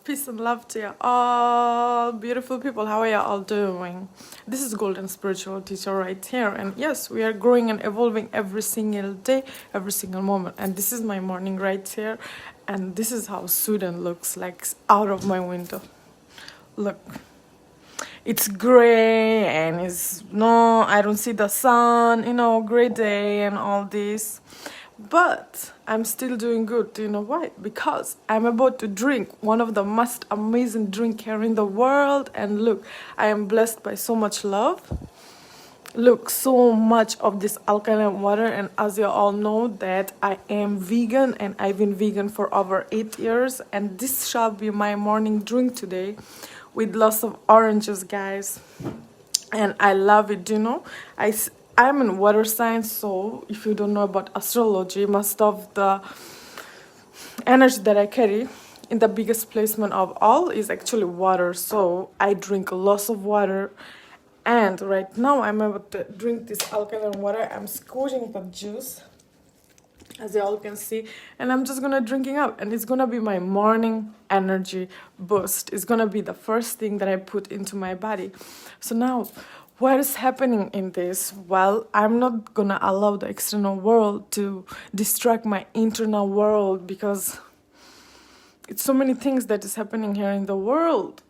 Peace and love to you all, beautiful people. How are you all doing? This is Golden Spiritual Teacher right here. And yes, we are growing and evolving every single day, every single moment. And this is my morning right here. And this is how Sweden looks like out of my window. Look. It's gray and I don't see the sun, gray day and all this. But I'm still doing good. Do you know why? Because I'm about to drink one of the most amazing drink here in the world. And look, I am blessed by so much love. Look, so much of this alkaline water. And as you all know that I am vegan and I've been vegan for over 8 years. And this shall be my morning drink today with lots of oranges, guys. And I love it, I'm in water science, so if you don't know about astrology, most of the energy that I carry in the biggest placement of all is actually water. So I drink lots of water. And right now I'm about to drink this alkaline water. I'm squeezing the juice, as you all can see, and I'm just gonna drinking up, and it's gonna be my morning energy boost. It's gonna be the first thing that I put into my body. So now, what is happening in this? Well, I'm not gonna allow the external world to distract my internal world, because it's so many things that is happening here in the world,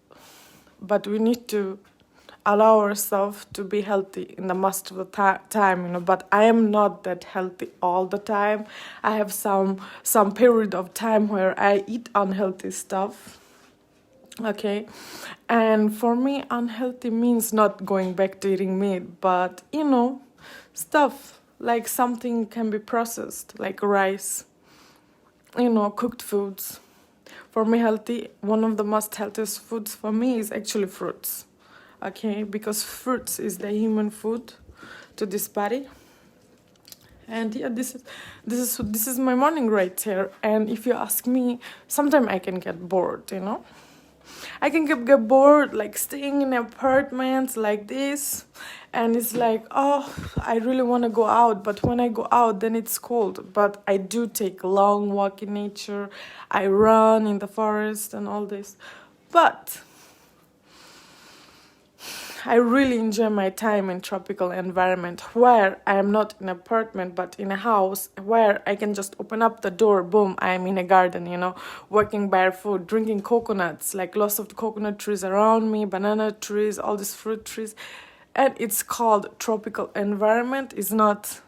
but we need to allow ourselves to be healthy in the most of the time, but I am not that healthy all the time. I have some period of time where I eat unhealthy stuff, okay? And for me, unhealthy means not going back to eating meat, but, stuff like something can be processed, like rice, cooked foods. For me, healthy, one of the most healthiest foods for me is actually fruits. Okay, because fruits is the human food to this body. And yeah, this is my morning right here. And if you ask me, sometimes I can get bored, I can get bored, like staying in apartments like this, and it's like, oh, I really want to go out, but when I go out, then it's cold. But I do take a long walk in nature, I run in the forest and all this. But I really enjoy my time in tropical environment where I am not in an apartment but in a house where I can just open up the door, boom, I am in a garden, working barefoot, drinking coconuts, like lots of coconut trees around me, banana trees, all these fruit trees. And it's called tropical environment. It's not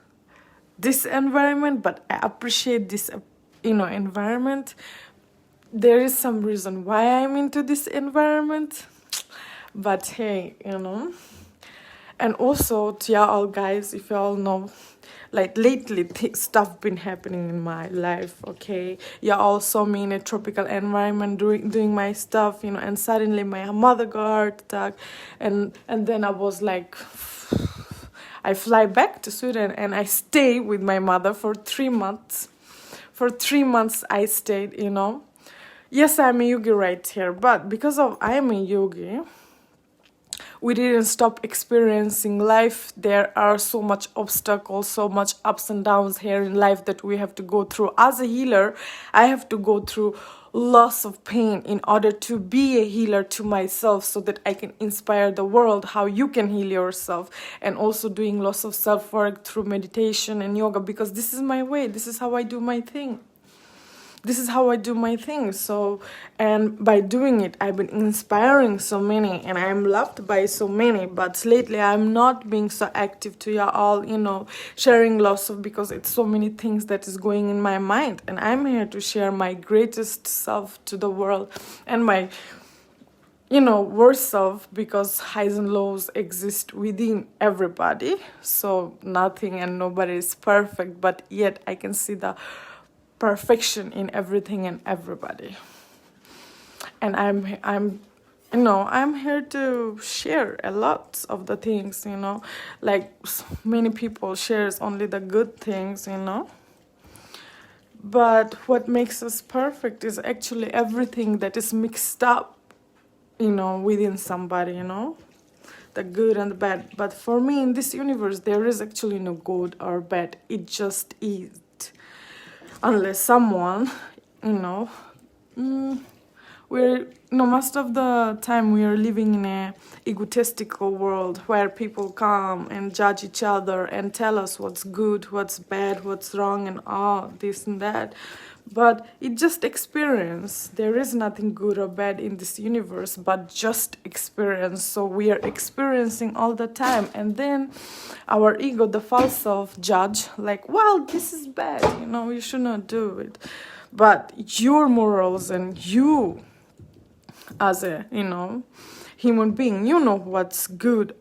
this environment, but I appreciate this, environment. There is some reason why I'm into this environment. But hey, and also to y'all guys, if y'all know, like lately stuff been happening in my life, okay? Y'all saw me in a tropical environment doing my stuff, and suddenly my mother got a heart attack, and then I was like, I fly back to Sweden and I stay with my mother for 3 months. For 3 months I stayed, Yes, I'm a yogi right here, but because of I'm a yogi, we didn't stop experiencing life. There are so much obstacles, so much ups and downs here in life that we have to go through. As a healer, I have to go through lots of pain in order to be a healer to myself, so that I can inspire the world how you can heal yourself. And also doing lots of self-work through meditation and yoga, because this is my way. This is how I do my thing. So, and by doing it, I've been inspiring so many, and I'm loved by so many. But lately, I'm not being so active to y'all, sharing lots of, because it's so many things that is going in my mind. And I'm here to share my greatest self to the world, and my, worst self, because highs and lows exist within everybody. So nothing and nobody is perfect, but yet I can see the perfection in everything and everybody. And I'm here to share a lot of the things, like many people shares only the good things, but what makes us perfect is actually everything that is mixed up, within somebody, the good and the bad. But for me, in this universe, there is actually no good or bad. It just is. Unless someone, we're most of the time we are living in a egotistical world where people come and judge each other and tell us what's good, what's bad, what's wrong, and all this and that. But it's just experience. There is nothing good or bad in this universe, but just experience. So we are experiencing all the time, and then our ego, the false self, judge like, well, this is bad, you should not do it. But your morals and you as a human being, you know what's good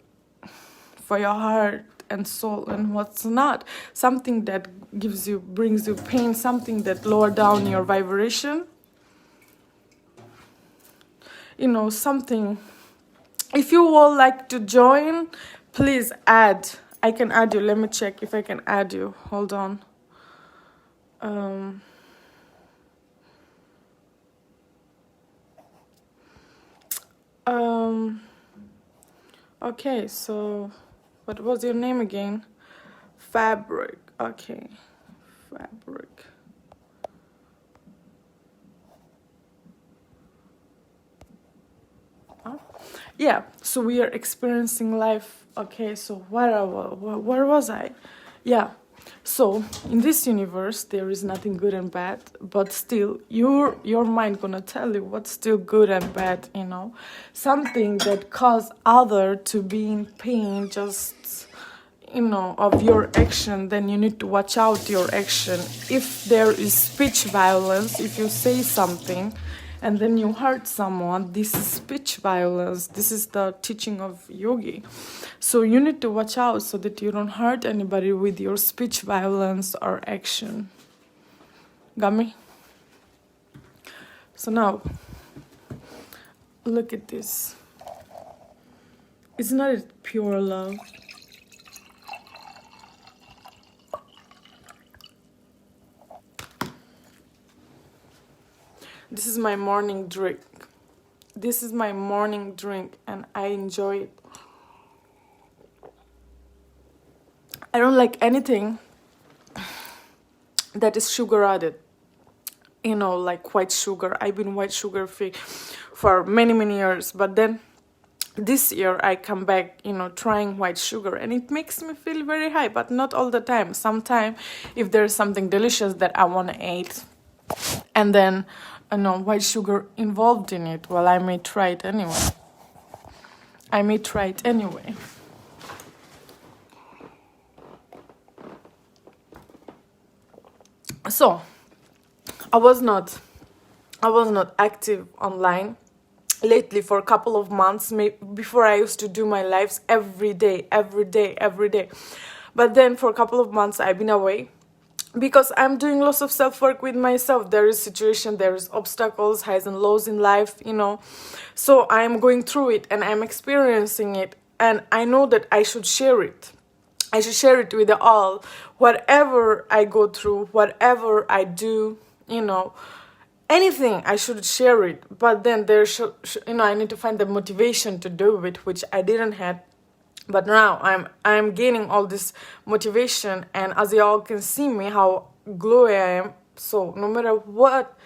for your heart and soul and what's not. Something that brings you pain, something that lower down your vibration, something. If you would like to join, please add. I can add you. Let me check if I can add you. Hold on. Okay, so what was your name again? Fabric. Okay, Fabric. Oh. Yeah, so we are experiencing life. Okay, so where was I? Yeah. So in this universe there is nothing good and bad, but still your mind gonna tell you what's still good and bad, something that cause other to be in pain just of your action. Then you need to watch out your action. If there is speech violence, if you say something and then you hurt someone, this is speech violence. This is the teaching of yogi. So you need to watch out so that you don't hurt anybody with your speech violence or action. Got me? So now, look at this. Isn't it pure love? This is my morning drink. This is my morning drink and I enjoy it. I don't like anything that is sugar added. Like white sugar. I've been white sugar free for many, many years. But then this year I come back, trying white sugar. And it makes me feel very high, but not all the time. Sometimes if there's something delicious that I want to eat, and then white sugar involved in it, well, I may try it anyway. So I was not active online lately for a couple of months. Before I used to do my lives every day. But then for a couple of months I've been away because I'm doing lots of self-work with myself. There is situation, there is obstacles, highs and lows in life, So I'm going through it and I'm experiencing it, and I know that I should share it. I should share it with all. Whatever I go through, whatever I do, anything, I should share it. But then I need to find the motivation to do it, which I didn't have. But now I'm gaining all this motivation, and as y'all can see me, how glowy I am. So no matter what,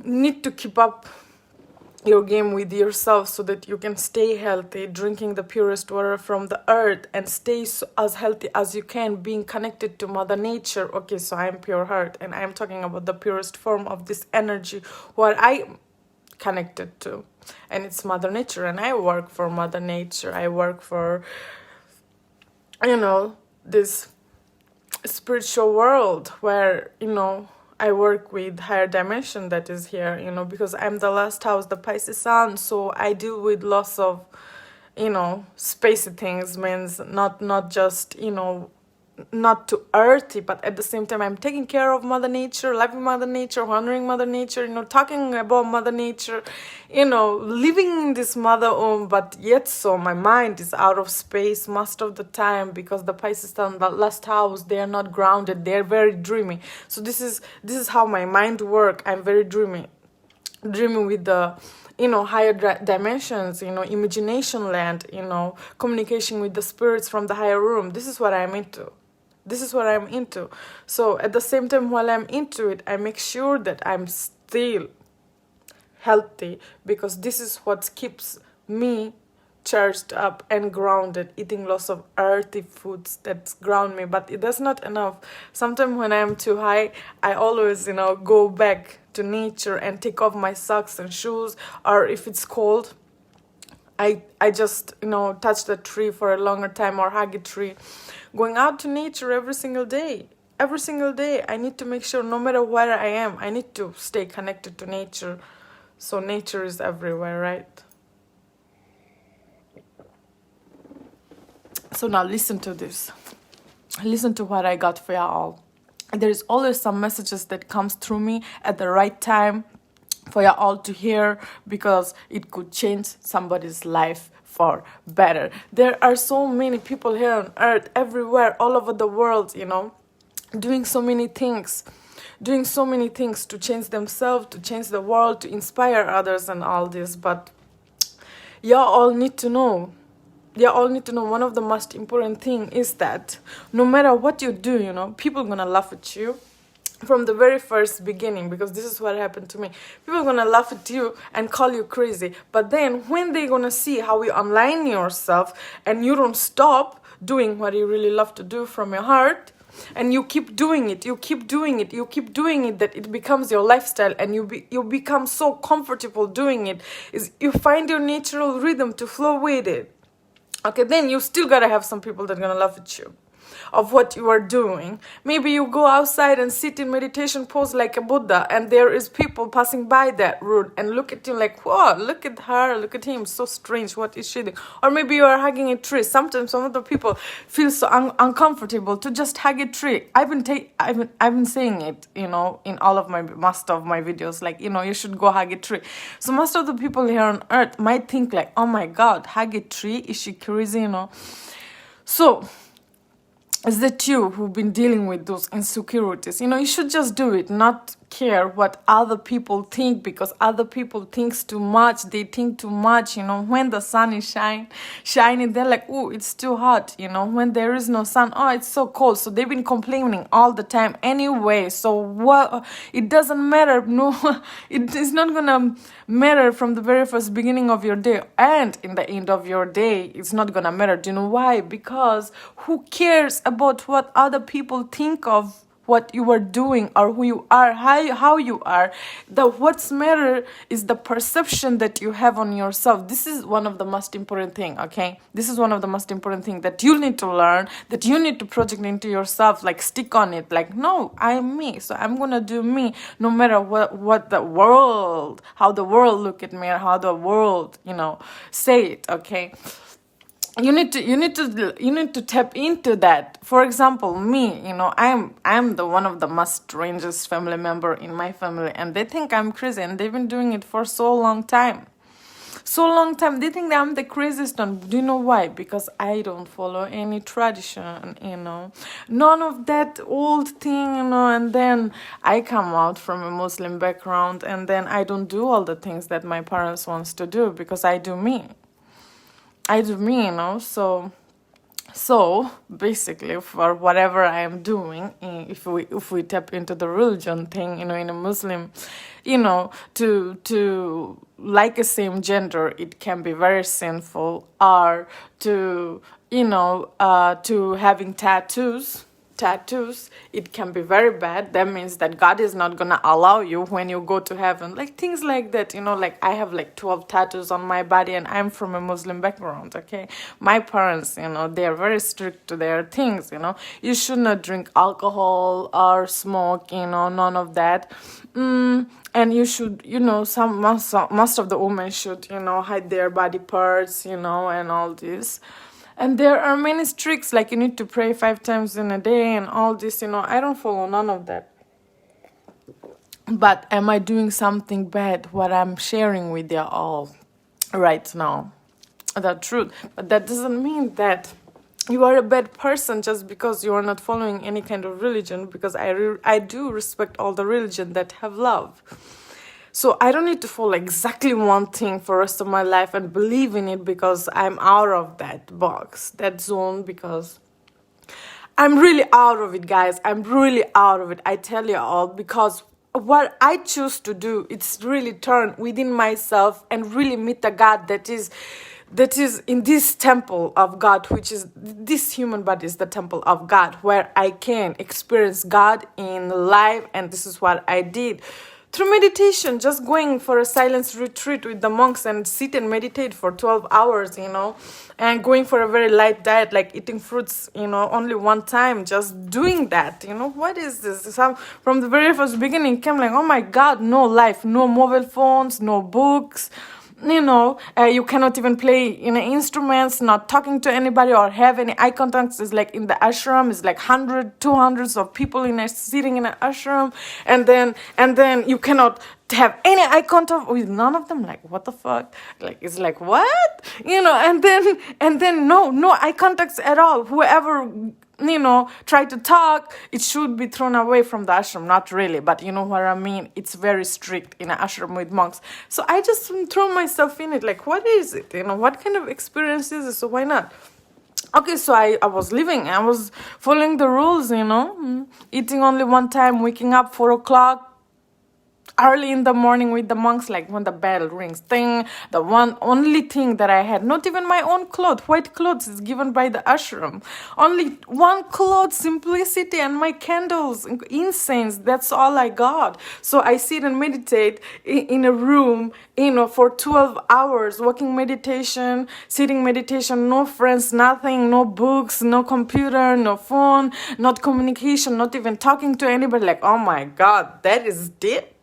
need to keep up your game with yourself so that you can stay healthy, drinking the purest water from the earth and stay as healthy as you can, being connected to Mother Nature. Okay, so I'm pure heart and I'm talking about the purest form of this energy, what I'm connected to. And it's Mother Nature, and I work for Mother Nature. I work for, this spiritual world where, I work with higher dimension that is here, because I'm the last house, the Pisces Sun, so I deal with lots of, spacey things, means not just, not too earthy, but at the same time I'm taking care of Mother Nature, loving Mother Nature, honoring Mother Nature, talking about Mother Nature, living in this mother womb, but yet so my mind is out of space most of the time because the Pisces Sun, the last house, they are not grounded, they are very dreamy. So this is how my mind works. I'm very dreamy with the higher dimensions, imagination land, communication with the spirits from the higher room. This is what I'm into. So at the same time, while I'm into it, I make sure that I'm still healthy, because this is what keeps me charged up and grounded, eating lots of earthy foods that ground me. But that's not enough. Sometimes when I'm too high, I always, go back to nature and take off my socks and shoes, or if it's cold, I just, touch the tree for a longer time or hug a tree. Going out to nature every single day. Every single day, I need to make sure no matter where I am, I need to stay connected to nature. So nature is everywhere, right? So now listen to this. Listen to what I got for y'all. There's always some messages that comes through me at the right time for y'all to hear, because it could change somebody's life for better. There are so many people here on earth, everywhere, all over the world, doing so many things to change themselves, to change the world, to inspire others and all this. But y'all all need to know one of the most important thing is that no matter what you do, people are gonna laugh at you from the very first beginning, because this is what happened to me. People are gonna laugh at you and call you crazy, but then when they're gonna see how you align yourself and you don't stop doing what you really love to do from your heart, and you keep doing it, that it becomes your lifestyle, and you become so comfortable doing it, is you find your natural rhythm to flow with it. Okay, then you still gotta have some people that are gonna laugh at you of what you are doing. Maybe you go outside and sit in meditation pose like a Buddha, and there is people passing by that road and look at you like, whoa, look at her, look at him, so strange, what is she doing? Or maybe you are hugging a tree. Sometimes some of the people feel so uncomfortable to just hug a tree. I've been saying it, in all of most of my videos, like, you should go hug a tree. So most of the people here on earth might think like, oh my God, hug a tree? Is she crazy, So is that you who've been dealing with those insecurities? You should just do it, not care what other people think, because other people think too much. They think too much, when the sun is shining, they're like, oh, it's too hot, when there is no sun, oh, it's so cold. So they've been complaining all the time anyway. So what? It doesn't matter. No, it is not gonna matter from the very first beginning of your day, and in the end of your day, it's not gonna matter. Do you know why? Because who cares about what other people think of what you are doing or who you are, how you are? What's matter is the perception that you have on yourself. This is one of the most important thing, okay? This is one of the most important thing that you need to learn, that you need to project into yourself, like stick on it, like, no, I'm me, so I'm gonna do me, no matter what the world, how the world look at me, or how the world, say it, okay? You need to tap into that. For example, me, I'm the one of the most strangest family member in my family, and they think I'm crazy, and they've been doing it for so long time. They think that I'm the craziest one. Do you know why? Because I don't follow any tradition, none of that old thing, and then I come out from a Muslim background, and then I don't do all the things that my parents wants to do, because I do me, so basically, for whatever I am doing, if we tap into the religion thing, in a Muslim, to like a same gender, it can be very sinful, or to to having tattoos, it can be very bad. That means that God is not gonna allow you when you go to heaven, like things like that. Like I have like 12 tattoos on my body, and I'm from a Muslim background, okay? My parents, they are very strict to their things. You should not drink alcohol or smoke, none of that. And you should, most of the women should, hide their body parts, and all this. And there are many tricks, like you need to pray 5 times in a day and all this, I don't follow none of that. But am I doing something bad, what I'm sharing with you all right now? The truth. But that doesn't mean that you are a bad person just because you are not following any kind of religion, because I do respect all the religion that have love. So I don't need to follow exactly one thing for the rest of my life and believe in it, because I'm out of that box, that zone, because I'm really out of it, guys. I'm really out of it. I tell you all, because what I choose to do, it's really turn within myself and really meet the God that is in this temple of God, which is this human body is the temple of God, where I can experience God in life. And this is what I did through meditation, just going for a silence retreat with the monks and sit and meditate for 12 hours, and going for a very light diet, like eating fruits, only one time, just doing that. What is this? From the very first beginning came like, oh my God, no life, no mobile phones, no books, you cannot even play instruments, not talking to anybody or have any eye contact. It's like in the ashram, it's like 200s of people sitting in an ashram, and then you cannot have any eye contact with none of them. Like, what the fuck? Like, it's like, what? And then no eye contacts at all. Whoever try to talk, it should be thrown away from the ashram. Not really, but you know what I mean. It's very strict in an ashram with monks. So I just throw myself in it. Like, what is it? What kind of experience is it? So why not? Okay, so I was living. I was following the rules. Eating only one time, waking up 4 o'clock. Early in the morning with the monks, like when the bell rings, the one only thing that I had, not even my own clothes, white clothes is given by the ashram. Only one cloth, simplicity, and my candles, incense, that's all I got. So I sit and meditate in a room, for 12 hours, walking meditation, sitting meditation, no friends, nothing, no books, no computer, no phone, not communication, not even talking to anybody. Like, oh my God, that is deep.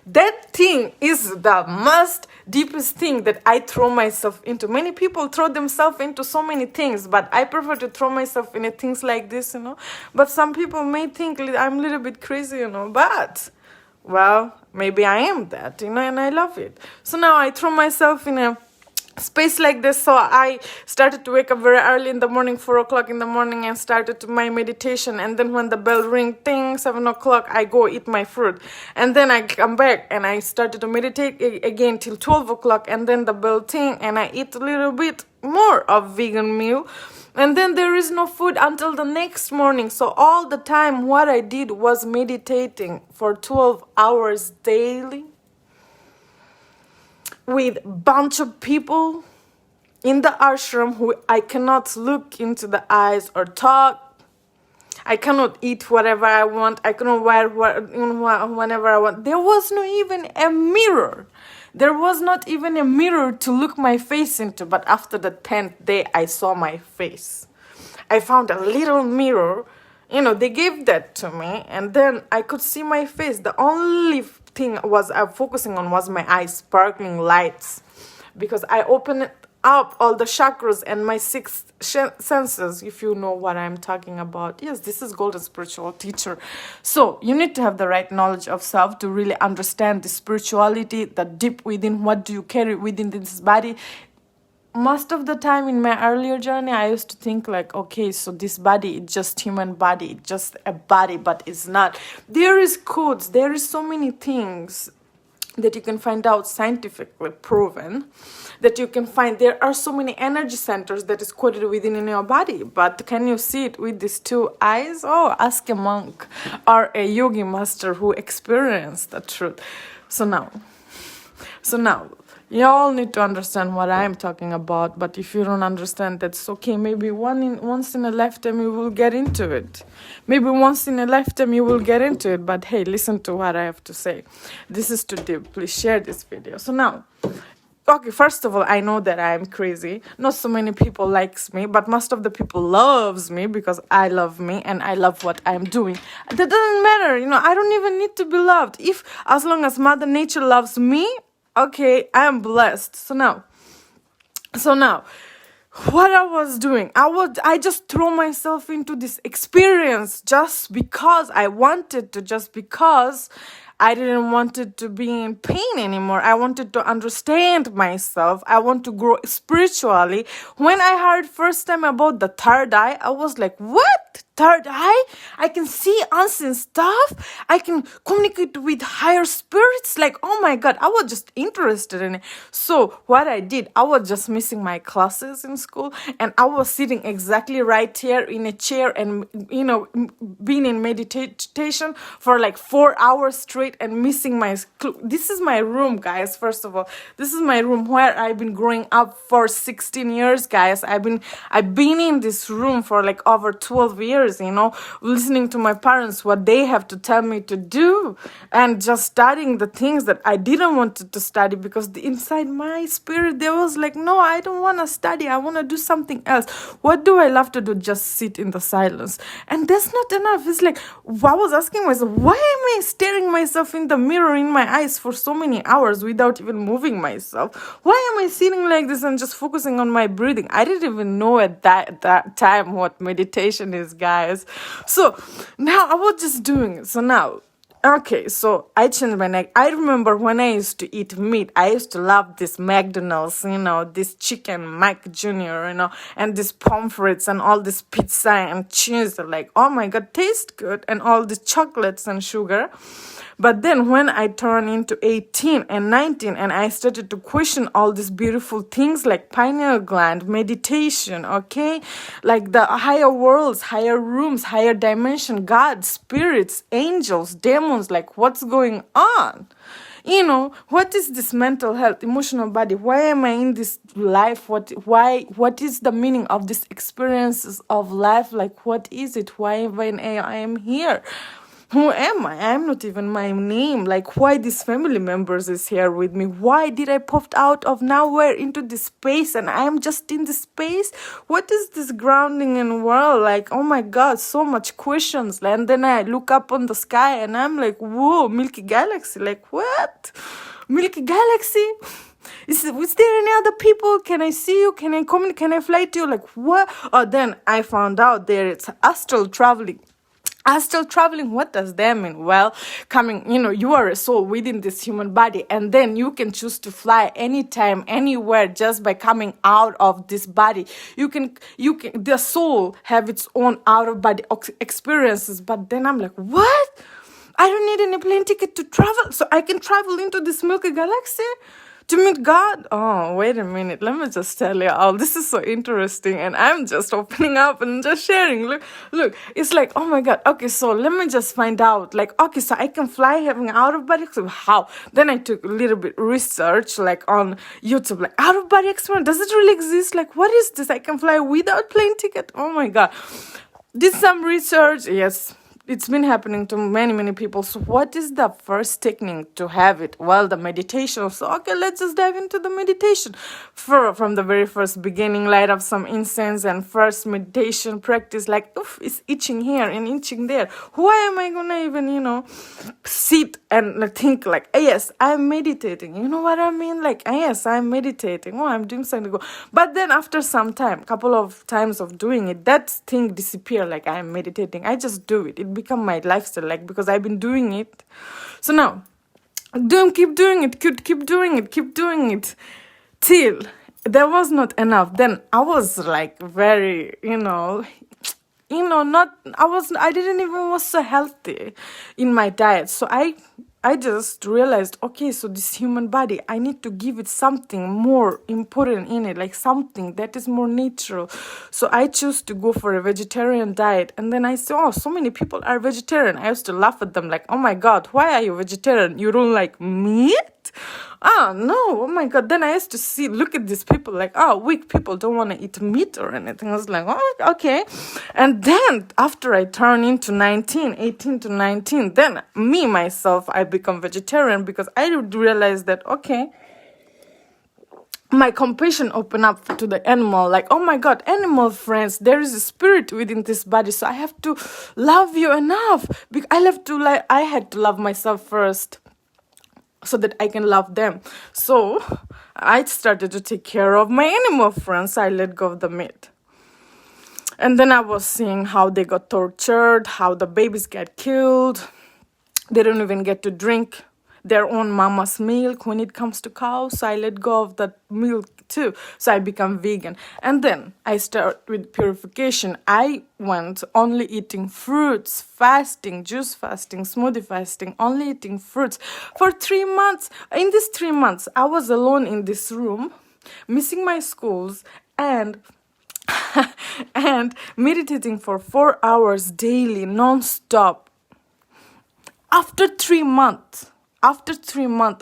That thing is the most deepest thing that I throw myself into. Many people throw themselves into so many things, but I prefer to throw myself into things like this, But some people may think I'm a little bit crazy, but, well, maybe I am that, and I love it. So now I throw myself in a space like this. So I started to wake up very early in the morning, 4 o'clock in the morning, and started my meditation. And then when the bell ring, ting, 7 o'clock, I go eat my fruit. And then I come back and I started to meditate again till 12 o'clock. And then the bell ting, and I eat a little bit more of vegan meal. And then there is no food until the next morning. So all the time what I did was meditating for 12 hours daily, with a bunch of people in the ashram who I cannot look into the eyes or talk. I cannot eat whatever I want. I cannot wear whenever I want. There was not even a mirror. There was not even a mirror to look my face into. But after the 10th day, I saw my face. I found a little mirror. They gave that to me. And then I could see my face. The only thing I'm focusing on was my eyes, sparkling lights, because I opened up all the chakras and my sixth senses, if you know what I'm talking about. Yes, this is Golden Spiritual Teacher. So you need to have the right knowledge of self to really understand the spirituality, the deep within. What do you carry within this body? Most of the time in my earlier journey, I used to think like, okay, so this body is just human body, it's just a body, but it's not. There is codes, there is so many things that you can find out scientifically proven, that you can find. There are so many energy centers that is coded within in your body, but can you see it with these two eyes? Oh, ask a monk or a yogi master who experienced the truth. So now, you all need to understand what I'm talking about, but if you don't understand, that's okay. Maybe once in a lifetime you will get into it. Maybe once in a lifetime you will get into it, but hey, listen to what I have to say. This is too deep. Please share this video. So now, okay, first of all, I know that I'm crazy. Not so many people likes me, but most of the people loves me because I love me and I love what I'm doing. That doesn't matter, I don't even need to be loved. As long as Mother Nature loves me, okay, I am blessed. So now, what I was doing, I just throw myself into this experience just because I wanted to, just because I didn't want it to be in pain anymore. I wanted to understand myself. I want to grow spiritually. When I heard first time about the third eye, I was like, what? third eye. I can see unseen stuff. I can communicate with higher spirits. Like, oh my God, I was just interested in it. So what I did, I was just missing my classes in school, and I was sitting exactly right here in a chair and, being in meditation for like 4 hours straight and missing my this is my room, guys. First of all, this is my room where I've been growing up for 16 years, guys. I've been in this room for like over 12 years, listening to my parents, what they have to tell me to do, and just studying the things that I didn't want to study, because inside my spirit there was like, no, I don't want to study, I want to do something else. What do I love to do? Just sit in the silence. And that's not enough. It's like, I was asking myself, why am I staring myself in the mirror in my eyes for so many hours without even moving myself? Why am I sitting like this and just focusing on my breathing? I didn't even know at that time what meditation is, guys. So now I was just doing it. So now, okay, so I changed my neck. I remember when I used to eat meat, I used to love this McDonald's, this chicken Mac Jr., and this pomfrets and all this pizza and cheese. Like, oh my God, tastes good, and all the chocolates and sugar. But then when I turned into 18 and 19 and I started to question all these beautiful things like pineal gland, meditation, okay? Like the higher worlds, higher rooms, higher dimension, God, spirits, angels, demons, like what's going on? What is this mental health, emotional body? Why am I in this life? What is the meaning of these experiences of life? Like, what is it? Why I am here? Who am I? I'm not even my name. Like, why these family members is here with me? Why did I popped out of nowhere into this space and I'm just in this space? What is this grounding in world? Like, oh my God, so much questions. And then I look up on the sky and I'm like, whoa, Milky Galaxy. Like, what? Milky Galaxy? Is there any other people? Can I see you? Can I come? Can I fly to you? Like, what? Oh, then I found out there it's astral traveling. Astral traveling, what does that mean? Well, you are a soul within this human body, and then you can choose to fly anytime, anywhere, just by coming out of this body. The soul have its own out of body experiences. But then I'm like, what? I don't need any plane ticket to travel, so I can travel into this Milky Galaxy to meet God. Oh, wait a minute. Let me just tell you all. This is so interesting. And I'm just opening up and just sharing. Look, it's like, oh my God. Okay, so let me just find out. Like, okay, so I can fly having out of body. So how? Then I took a little bit research, like on YouTube, like out of body experience. Does it really exist? Like, what is this? I can fly without plane ticket. Oh my God. Did some research. Yes. It's been happening to many, many people. So what is the first technique to have it? Well, the meditation. So, okay, let's just dive into the meditation. From the very first beginning, light up some incense and first meditation practice. Like, oof, it's itching here and itching there. Why am I going to even, sit and think like, yes, I'm meditating. You know what I mean? Like, yes, I'm meditating. Oh, I'm doing something. But then after some time, couple of times of doing it, that thing disappear. Like, I'm meditating. I just do it. It become my lifestyle, like, because I've been doing it. So now keep doing it till there was not enough. Then I was like very I didn't even was so healthy in my diet. So I just realized, okay, so this human body, I need to give it something more important in it, like something that is more natural. So I choose to go for a vegetarian diet. And then I saw, so many people are vegetarian. I used to laugh at them like, oh my God, why are you vegetarian? You don't like meat? Oh, no, oh my God. Then I used to look at these people like, oh, weak people don't want to eat meat or anything. I was like, oh, okay. And then after I turn into 18 to 19, then myself, I become vegetarian because I realize that, okay, my compassion open up to the animal, like, oh my God, animal friends, there is a spirit within this body, so I have to love you enough. I had to love myself first, so that I can love them. So I started to take care of my animal friends. I let go of the meat. And then I was seeing how they got tortured, how the babies get killed. They don't even get to drink. their own mama's milk when it comes to cows. So I let go of that milk too. So I become vegan. And then I start with purification. I went only eating fruits, fasting, juice fasting, smoothie fasting, only eating fruits for 3 months. In these 3 months, I was alone in this room, missing my schools, and and meditating for 4 hours daily, non-stop. After 3 months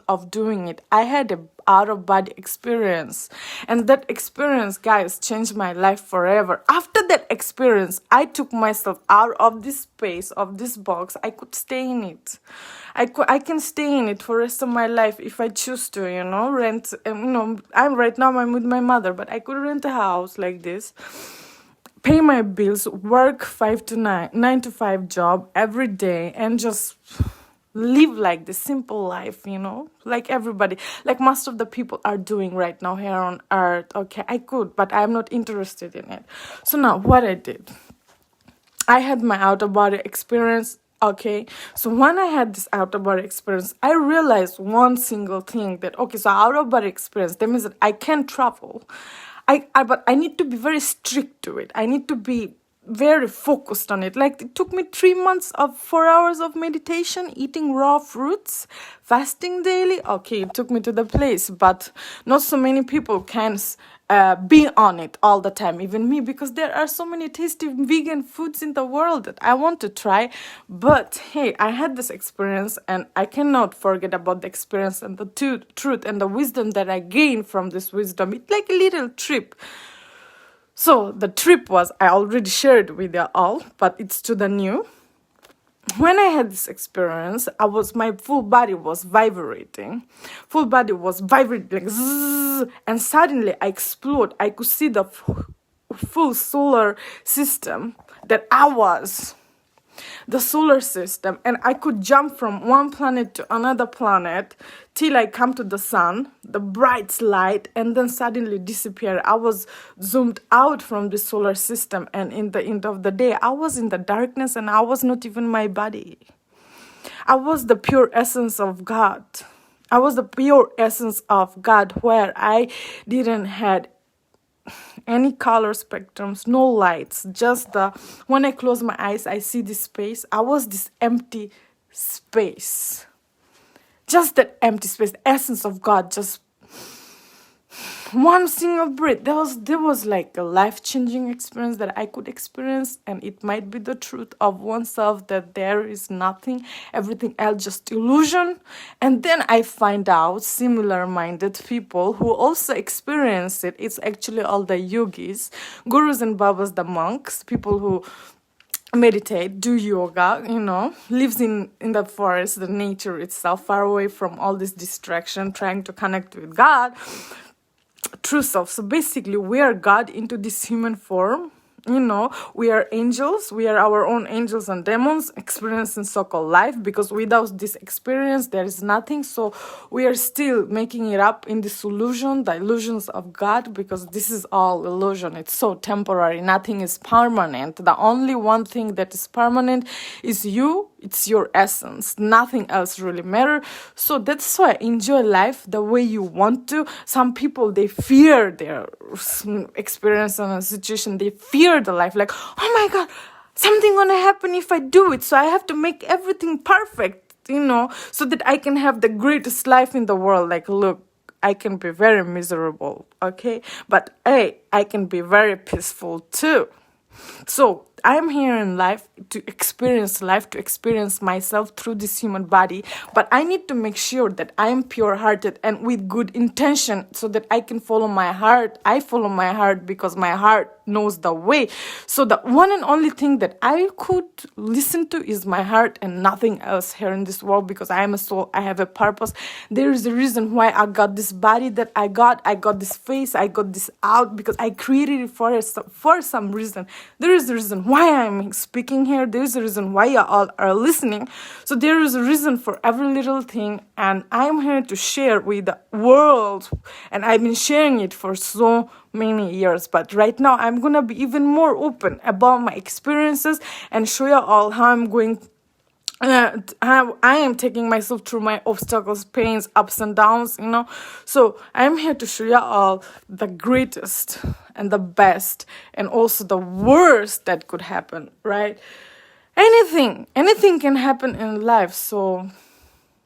of doing it, I had a out-of-body experience. And that experience, guys, changed my life forever. After that experience, I took myself out of this space, of this box. I could stay in it. I can stay in it for the rest of my life if I choose to, rent. I'm with my mother, but I could rent a house like this, pay my bills, work 9 to 5 job every day, and just live like the simple life, like everybody, like most of the people are doing right now here on earth. Okay, I could, but I'm not interested in it. So now what I did, I had my out-of-body experience. Okay, so when I had this out-of-body experience, I realized one single thing, that okay, so out-of-body experience, that means that I can travel. But I need to be very strict to it. I need to be very focused on it. Like, it took me 3 months of 4 hours of meditation, eating raw fruits, fasting daily. Okay, it took me to the place, but not so many people can be on it all the time, even me, because there are so many tasty vegan foods in the world that I want to try. But hey, I had this experience, and I cannot forget about the experience and the truth and the wisdom that I gained from this wisdom. It's like a little trip. So the trip was, I already shared with you all, but it's to the new. When I had this experience, my full body was vibrating. Like zzz, and suddenly I explode. I could see the full solar system that I was. The solar system, and I could jump from one planet to another planet till I come to the sun, the bright light, and then suddenly disappear. I was zoomed out from the solar system, and in the end of the day, I was in the darkness, and I was not even my body. I was the pure essence of God. Where I didn't had any color spectrums, no lights, just when I close my eyes, I see this space. I was this empty space, just that empty space, the essence of God, just one single breath. There was like a life-changing experience that I could experience, and it might be the truth of oneself, that there is nothing, everything else just illusion. And then I find out similar-minded people who also experience it. It's actually all the yogis, gurus and babas, the monks, people who meditate, do yoga, lives in the forest, the nature itself, far away from all this distraction, trying to connect with God, true self. So basically, we are God into this human form. We are angels. We are our own angels and demons experiencing so-called life, because without this experience, there is nothing. So we are still making it up in this illusion, the illusions of God, because this is all illusion. It's so temporary. Nothing is permanent. The only one thing that is permanent is you. It's your essence. Nothing else really matters. So that's why enjoy life the way you want to. Some people, they fear their experience and a situation. They fear the life. Like, oh my God, something gonna happen if I do it. So I have to make everything perfect, so that I can have the greatest life in the world. Like, look, I can be very miserable, okay? But hey, I can be very peaceful too. So I'm here in life to experience myself through this human body, but I need to make sure that I am pure-hearted and with good intention, so that I can follow my heart. I follow my heart because my heart knows the way. So the one and only thing that I could listen to is my heart and nothing else here in this world, because I am a soul. I have a purpose. There is a reason why I got this body that I got this face, I got this out, because I created it for some reason. There is a reason why I'm speaking here. There is a reason why you all are listening. So there is a reason for every little thing, and I'm here to share with the world, and I've been sharing it for so many years, but right now I'm gonna be even more open about my experiences and show you all how I'm going I am taking myself through my obstacles, pains, ups and downs, So I'm here to show you all the greatest and the best and also the worst that could happen, right? Anything can happen in life. So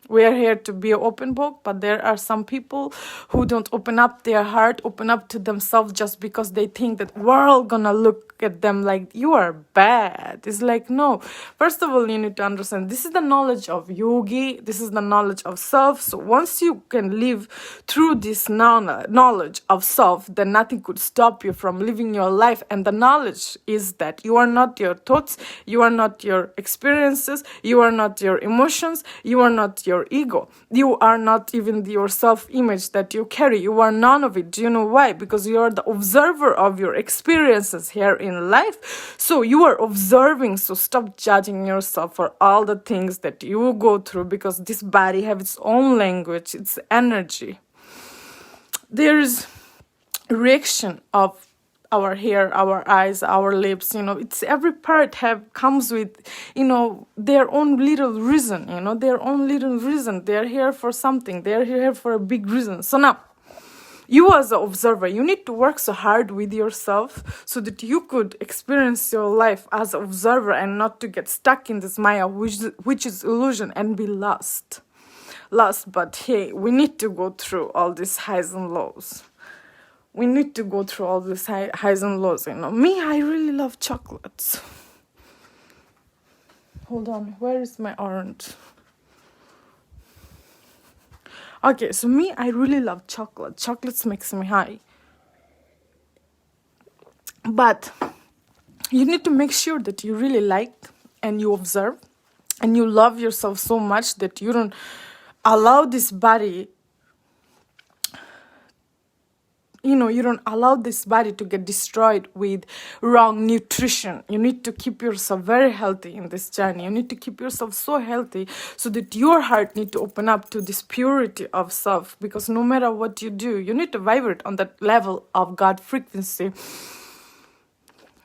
we are here to be an open book, but there are some people who don't open up their heart, open up to themselves just because they think that we're all gonna look at them like you are bad. It's like, no. First of all, you need to understand this is the knowledge of yogi, this is the knowledge of self. So once you can live through this knowledge of self, then nothing could stop you from living your life. And the knowledge is that you are not your thoughts, you are not your experiences, you are not your emotions, you are not your ego, you are not even your self-image that you carry. You are none of it. Do you know why? Because you are the observer of your experiences here in life. So you are observing. So stop judging yourself for all the things that you go through, because this body have its own language, its energy. There is reaction of our hair, our eyes, our lips, it's every part comes with, their own little reason, their own little reason. They're here for something. They're here for a big reason. So now, you as an observer, you need to work so hard with yourself so that you could experience your life as an observer and not to get stuck in this Maya, which is illusion, and be lost. But hey, we need to go through all these highs and lows. We need to go through all these highs and lows. Me, I really love chocolates. Hold on, where is my orange? Okay, so me, I really love chocolate. Chocolates makes me high. But you need to make sure that you really like and you observe and you love yourself so much that you don't allow this body, you don't allow this body to get destroyed with wrong nutrition. You need to keep yourself very healthy in this journey. You need to keep yourself so healthy so that your heart need to open up to this purity of self, because no matter what you do, you need to vibrate on that level of God frequency,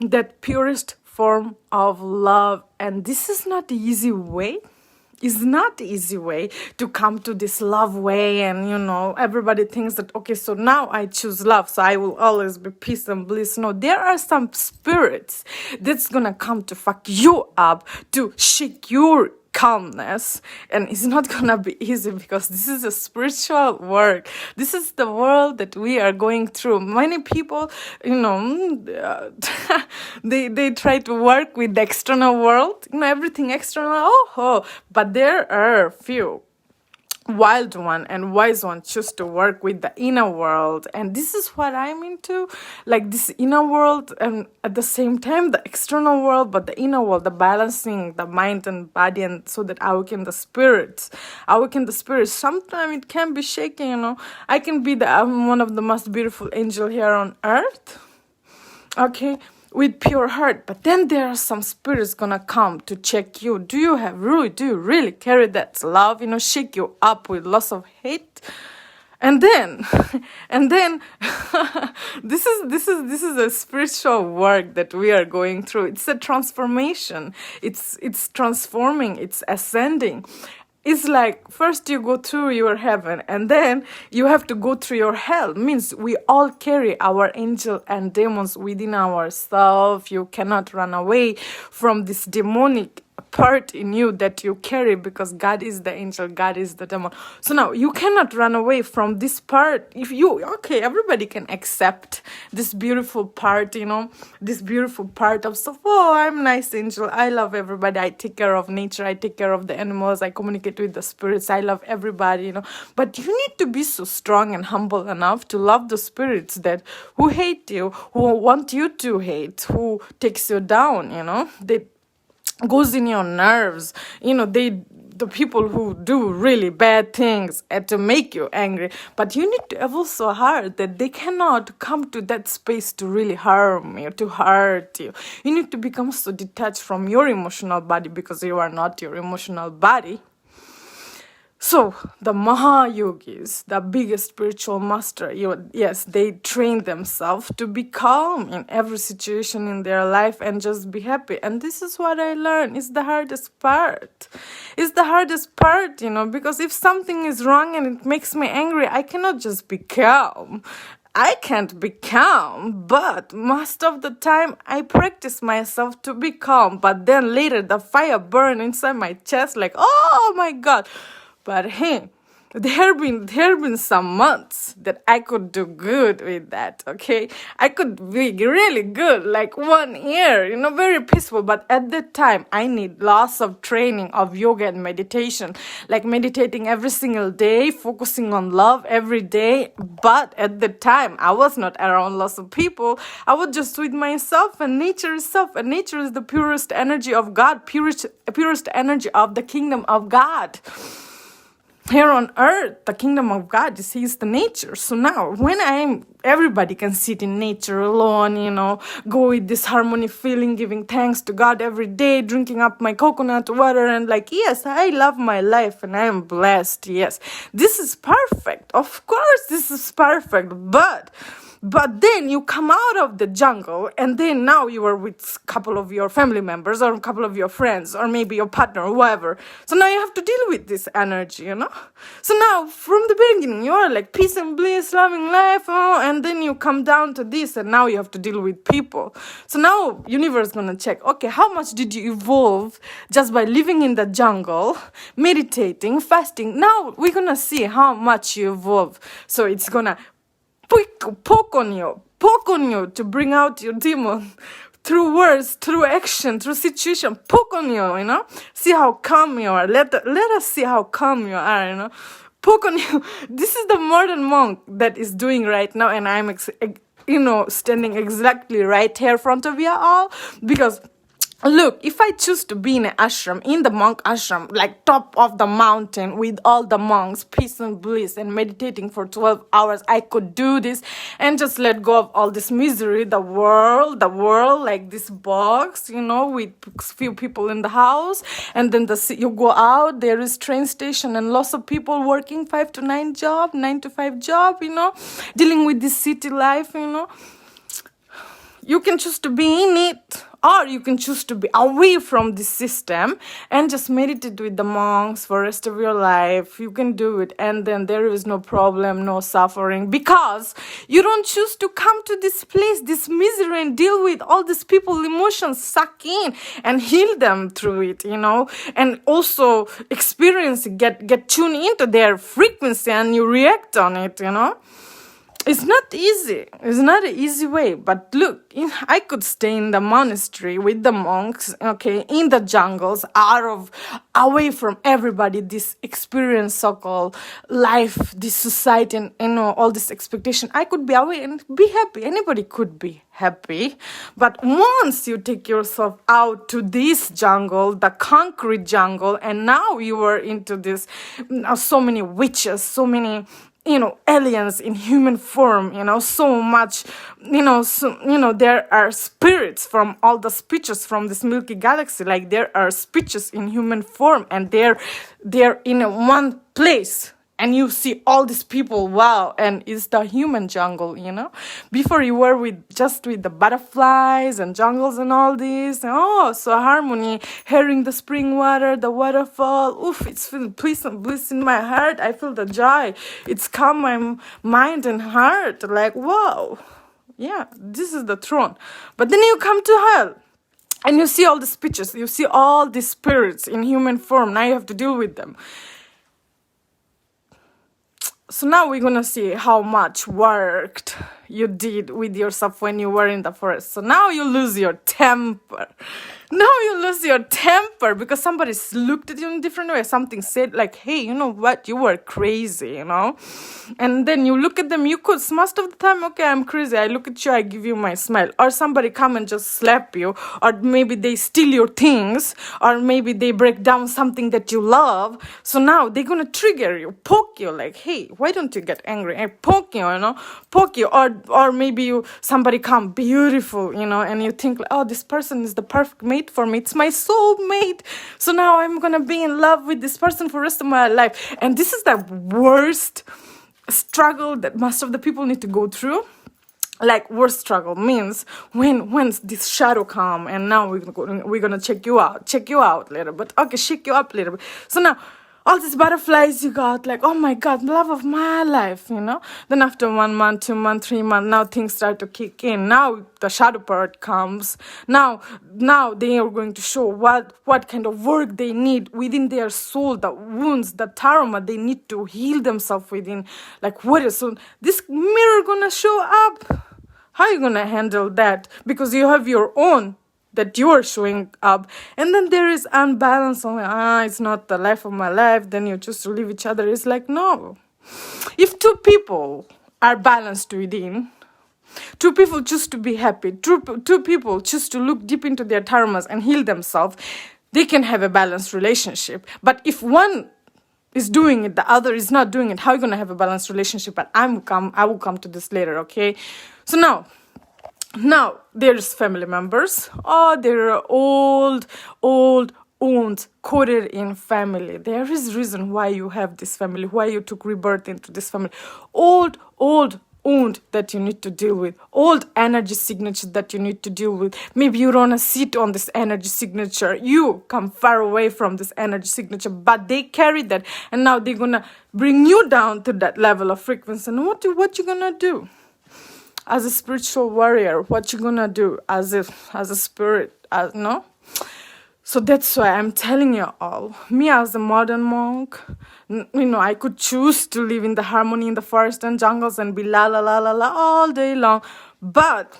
that purest form of love. And this is not the easy way. It's not the easy way to come to this love way. And, everybody thinks that, okay, so now I choose love, so I will always be peace and bliss. No, there are some spirits that's gonna come to fuck you up, to shake your calmness, and it's not gonna be easy, because this is a spiritual work. This is the world that we are going through. Many people, they try to work with the external world, everything external, but there are few wild one and wise one choose to work with the inner world. And this is what I'm into, like this inner world, and at the same time the external world, but the inner world, the balancing the mind and body, and so that I awaken the spirits. Sometimes it can be shaky, I can be I'm one of the most beautiful angel here on earth, okay, with pure heart. But then there are some spirits gonna come to check you. Do you really carry that love? Shake you up with lots of hate. And then this is a spiritual work that we are going through. It's a transformation. It's transforming. It's ascending. It's like first you go through your heaven and then you have to go through your hell. Means we all carry our angel and demons within ourselves. You cannot run away from this demonic part in you that you carry, because God is the angel, God is the demon. So now you cannot run away from this part. Everybody can accept this beautiful part, this beautiful part of self. Oh, I'm nice angel, I love everybody, I take care of nature, I take care of the animals, I communicate with the spirits, I love everybody, But you need to be so strong and humble enough to love the spirits who hate you, who want you to hate, who takes you down, they goes in your nerves, the people who do really bad things and to make you angry. But you need to evolve so hard that they cannot come to that space to really harm you, to hurt you. You need to become so detached from your emotional body, because you are not your emotional body. So the Mahayogis, the biggest spiritual master, yes, they train themselves to be calm in every situation in their life and just be happy. And this is what I learned. It's the hardest part. It's the hardest part, because if something is wrong and it makes me angry, I cannot just be calm. I can't be calm, but most of the time I practice myself to be calm. But then later the fire burned inside my chest like, oh my God. But hey, there have been some months that I could do good with that, okay? I could be really good, like 1 year, very peaceful. But at that time, I need lots of training of yoga and meditation, like meditating every single day, focusing on love every day. But at the time, I was not around lots of people. I was just with myself, and nature is self, and nature is the purest energy of God, purest energy of the kingdom of God. Here on earth, the kingdom of God is the nature. So now, when everybody can sit in nature alone, go with this harmony feeling, giving thanks to God every day, drinking up my coconut water, and yes, I love my life and I am blessed. Yes, this is perfect. Of course, this is perfect. But then you come out of the jungle, and then now you are with a couple of your family members or a couple of your friends or maybe your partner or whoever. So now you have to deal with this energy, So now from the beginning, you are like peace and bliss, loving life, and then you come down to this, and now you have to deal with people. So now universe gonna check, okay, how much did you evolve just by living in the jungle, meditating, fasting? Now we're gonna see how much you evolve. So it's gonna poke on you to bring out your demon through words, through action, through situation. Poke on you, see how calm you are. Let us see how calm you are, Poke on you. This is the modern monk that is doing right now, and I'm standing exactly right here in front of you all, because look, if I choose to be in an ashram, in the monk ashram, like top of the mountain with all the monks, peace and bliss, and meditating for 12 hours, I could do this and just let go of all this misery, the world, like this box, with few people in the house. And then you go out, there is train station and lots of people working 5 to 9 job, 9 to 5 job, dealing with this city life, You can choose to be in it, or you can choose to be away from this system and just meditate with the monks for the rest of your life. You can do it, and then there is no problem, no suffering, because you don't choose to come to this place, this misery, and deal with all these people's emotions, suck in and heal them through it, and also experience it, get tuned into their frequency, and you react on it, It's not easy. It's not an easy way. But look, I could stay in the monastery with the monks, okay, in the jungles, away from everybody, this experience, so-called life, this society, and all this expectation. I could be away and be happy. Anybody could be happy. But once you take yourself out to this jungle, the concrete jungle, and now you are into this, so many witches, so many aliens in human form, so much, there are spirits from all the species from this Milky Galaxy, like there are species in human form, and they're in one place. And you see all these people, wow, and it's the human jungle, Before you were with the butterflies and jungles and all this. So harmony, hearing the spring water, the waterfall. Oof, it's feeling peace and bliss in my heart. I feel the joy. It's calm my mind and heart. Like, wow. Yeah, this is the throne. But then you come to hell. And you see all the speeches. You see all these spirits in human form. Now you have to deal with them. So now we're going to see how much work you did with yourself when you were in the forest. So now you lose your temper. Now you lose your temper because somebody looked at you in a different way. Something said like, hey, you know what? You were crazy, And then you look at them. You could, most of the time, okay, I'm crazy. I look at you, I give you my smile. Or somebody come and just slap you. Or maybe they steal your things. Or maybe they break down something that you love. So now they're going to trigger you, poke you like, hey, why don't you get angry? I poke you, poke you. Or maybe somebody come beautiful, and you think, oh, this person is the perfect mate mate for me. It's my soulmate. So now I'm gonna be in love with this person for the rest of my life. And this is the worst struggle that most of the people need to go through. Like, worst struggle means when this shadow come, and now we're gonna check you out a little bit. Okay, shake you up a little bit. So now all these butterflies you got, like, oh my God, love of my life, Then after 1 month, 2 months, 3 months, now things start to kick in. Now the shadow part comes. Now they are going to show what kind of work they need within their soul, the wounds, the trauma they need to heal themselves within. Like, what is, so this mirror gonna show up? How are you gonna handle that? Because you have your own that you are showing up, and then there is unbalance. Only it's not the life of my life. Then you choose to leave each other. It's like, no. If two people are balanced within, two people choose to be happy, two people choose to look deep into their traumas and heal themselves, they can have a balanced relationship. But if one is doing it, the other is not doing it, how are you gonna have a balanced relationship? But I will come to this later, okay? So now there's family members. Oh, they're old, wounds coded in family. There is reason why you have this family, why you took rebirth into this family. Old wound that you need to deal with, old energy signature that you need to deal with. Maybe you don't want to sit on this energy signature. You come far away from this energy signature, but they carry that, and now they're gonna bring you down to that level of frequency. And what you gonna do? As a spiritual warrior, what you gonna do as a spirit, no? So that's why I'm telling you all, me as a modern monk, I could choose to live in the harmony in the forest and jungles and be la la la la la all day long, but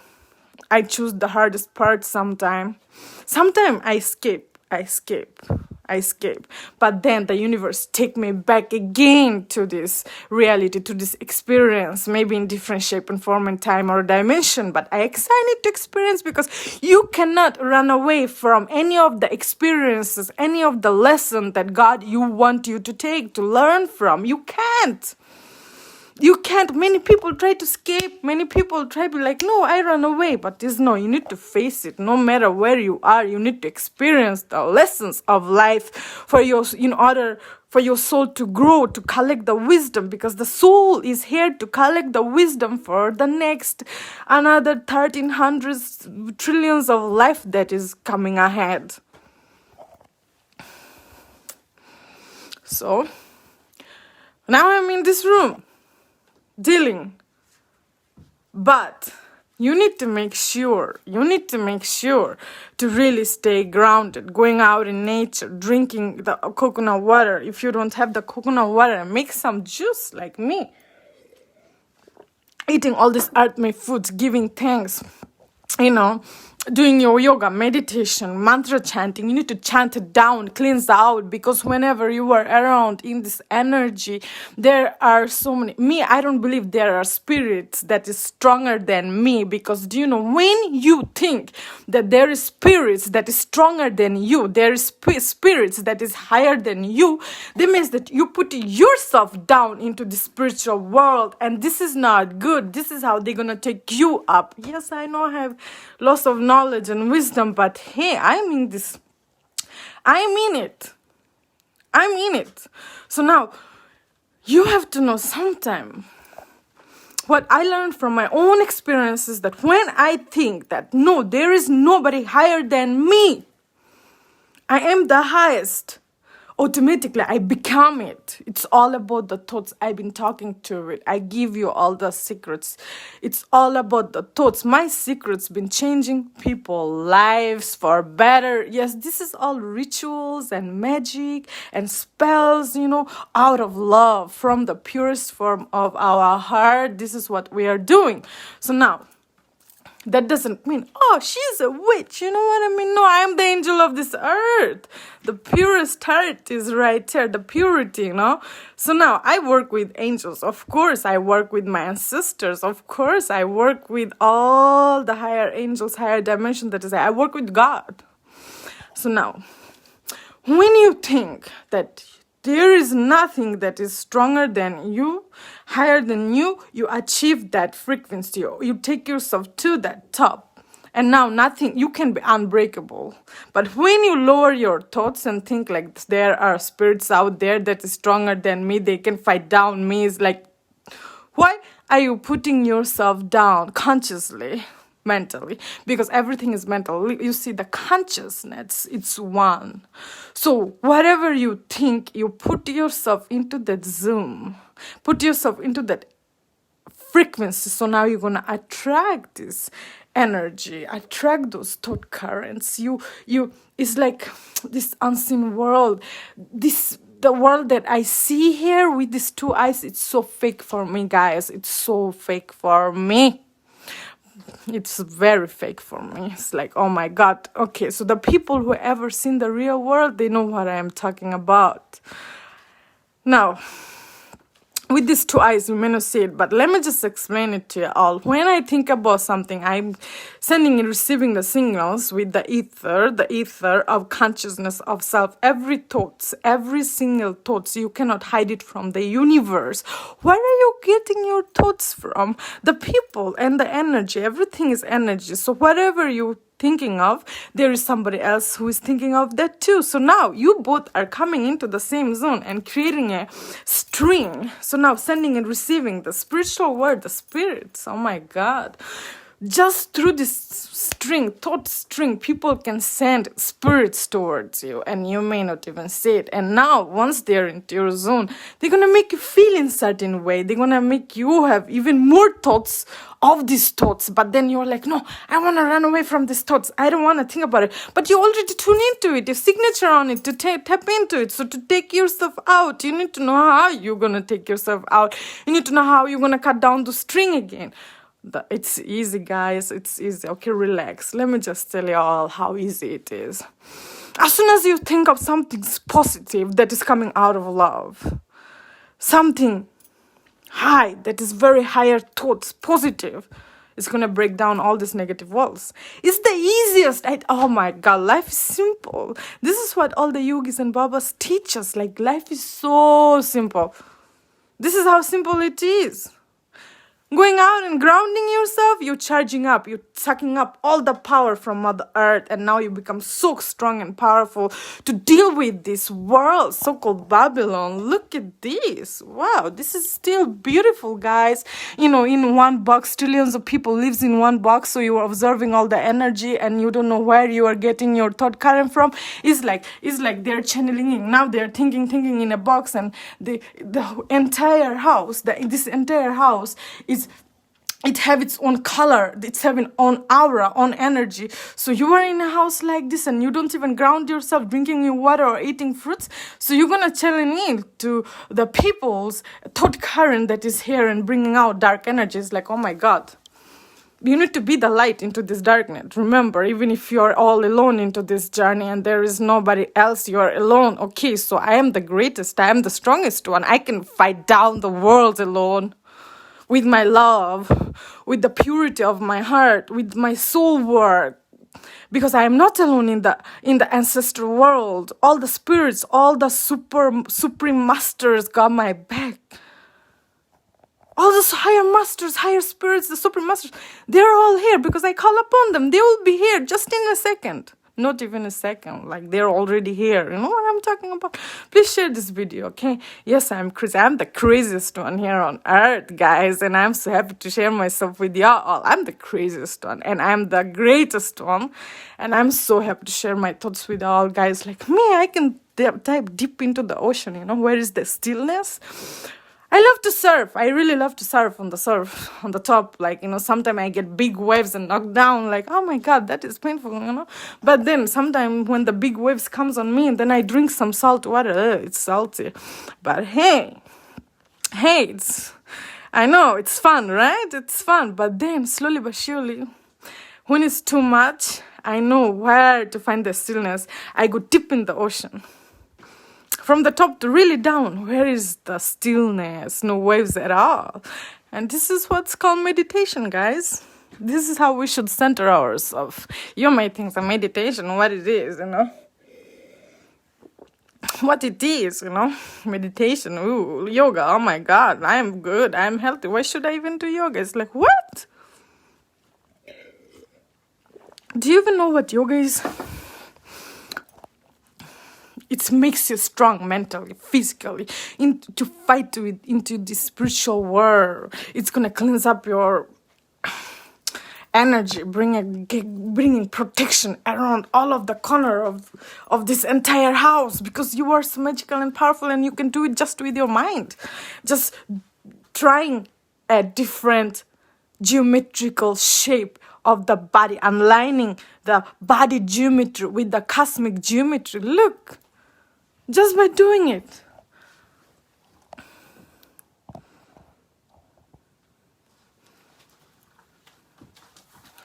I choose the hardest part sometime. Sometimes I escape, but then the universe take me back again to this reality, to this experience, maybe in different shape and form and time or dimension, but I need to experience, because you cannot run away from any of the experiences, any of the lessons that God you want you to take, to learn from. You can't. Many people try to escape. Many people try to be like, no, I run away. But no, you need to face it. No matter where you are, you need to experience the lessons of life for your, for your soul to grow, to collect the wisdom. Because the soul is here to collect the wisdom for the next another 1300 trillions of life that is coming ahead. So now I'm in this room dealing, but you need to make sure to really stay grounded, going out in nature, drinking the coconut water. If you don't have the coconut water, make some juice like me, eating all these earth-made foods, giving thanks, doing your yoga, meditation, mantra chanting. You need to chant it down, cleanse out, because whenever you are around in this energy, there are so many. I don't believe there are spirits that is stronger than me, because when you think that there is spirits that is stronger than you, there is spirits that is higher than you, that means that you put yourself down into the spiritual world, and this is not good. This is how they're gonna take you up. Yes, I know I have lots of knowledge and wisdom, but hey, I mean it. So now you have to know sometime what I learned from my own experiences, that when I think that no, there is nobody higher than me, I am the highest, automatically I become it. It's all about the thoughts. I've been talking to it. I give you all the secrets. It's all about the thoughts. My secrets been changing people's lives for better. Yes, this is all rituals and magic and spells, out of love, from the purest form of our heart. This is what we are doing. So now, that doesn't mean, oh, she's a witch. You know what I mean? No, I am the angel of this earth. The purest heart is right there, the purity, So now I work with angels. Of course, I work with my ancestors. Of course, I work with all the higher angels, higher dimension, that is, I work with God. So now, when you think that there is nothing that is stronger than you, higher than you, you achieve that frequency. You take yourself to that top. And now nothing, you can be unbreakable. But when you lower your thoughts and think like there are spirits out there that is stronger than me, they can fight down me, it's like, why are you putting yourself down consciously, mentally? Because everything is mental. You see, the consciousness, it's one. So whatever you think, you put yourself into that zoom, put yourself into that frequency. So now you're gonna attract this energy, attract those thought currents. You it's like this unseen world, the world that I see here with these two eyes. It's so fake for me, guys. It's so fake for me. It's very fake for me. It's like, oh my god. Okay, so the people who ever seen the real world, they know what I am talking about. Now, with these two eyes, you may not see it, but let me just explain it to you all. When I think about something, I'm sending and receiving the signals with the ether of consciousness of self. Every thoughts, every single thoughts, you cannot hide it from the universe. Where are you getting your thoughts from? The people and the energy, everything is energy. So whatever you thinking of, there is somebody else who is thinking of that too. So now you both are coming into the same zone and creating a string. So now sending and receiving the spiritual word, the spirits. Oh my god. Just through this string, thought string, people can send spirits towards you and you may not even see it. And now once they're into your zone, they're gonna make you feel in certain way. They're gonna make you have even more thoughts of these thoughts. But then you're like, no, I wanna run away from these thoughts. I don't wanna think about it. But you already tune into it, your signature on it to tap into it. So to take yourself out, you need to know how you're gonna take yourself out. You need to know how you're gonna cut down the string again. It's easy, guys. It's easy. Okay, relax. Let me just tell you all how easy it is. As soon as you think of something positive that is coming out of love, something high that is very higher thoughts, positive, it's gonna break down all these negative walls. It's the easiest. Oh my god, life is simple. This is what all the yogis and babas teach us. Like, life is so simple. This is how simple it is. Going out and grounding yourself, you're charging up, you're sucking up all the power from Mother Earth, and now you become so strong and powerful to deal with this world, so-called Babylon. Look at this. Wow, this is still beautiful, guys. You know, in one box, trillions of people lives in one box, so you are observing all the energy and you don't know where you are getting your thought current from. It's like they're channeling in. Now they're thinking in a box, and the entire house, this entire house is, it have its own color, it's having own aura, own energy. So you are in a house like this and you don't even ground yourself drinking your water or eating fruits. So you're gonna channel in to the people's thought current that is here and bringing out dark energies. Like, oh my god, you need to be the light into this darkness. Remember, even if you're all alone into this journey and there is nobody else, you are alone. Okay, so I am the greatest, I am the strongest one. I can fight down the world alone. With my love, with the purity of my heart, with my soul work, because I am not alone in the ancestral world. All the spirits, all the supreme masters got my back. All those higher masters, higher spirits, the supreme masters, they're all here because I call upon them. They will be here just in a second. Not even a second, like they're already here. You know what I'm talking about? Please share this video, okay? Yes, I'm crazy. I'm the craziest one here on earth, guys, and I'm so happy to share myself with y'all. I'm the craziest one, and I'm the greatest one, and I'm so happy to share my thoughts with all guys. Like me, I can dive deep into the ocean. You know, where is the stillness? I love to surf. I really love to surf on the top. Like, you know, sometimes I get big waves and knocked down. Like, oh my god, that is painful, you know. But then sometimes when the big waves comes on me, then I drink some salt water. It's salty. But hey, I know, it's fun, right? It's fun. But then slowly but surely, when it's too much, I know where to find the stillness. I go deep in the ocean. From the top to really down, where is the stillness? No waves at all. And this is what's called meditation, guys. This is how we should center ourselves. You might think it's a meditation, what it is, you know. What it is, you know. Meditation, ooh, yoga, oh my god, I am good, I am healthy. Why should I even do yoga? It's like, what? Do you even know what yoga is? It makes you strong mentally, physically, to fight into the spiritual world. It's gonna cleanse up your energy, bringing protection around all of the corner of this entire house, because you are so magical and powerful, and you can do it just with your mind, just trying a different geometrical shape of the body, aligning the body geometry with the cosmic geometry. Look, just by doing it.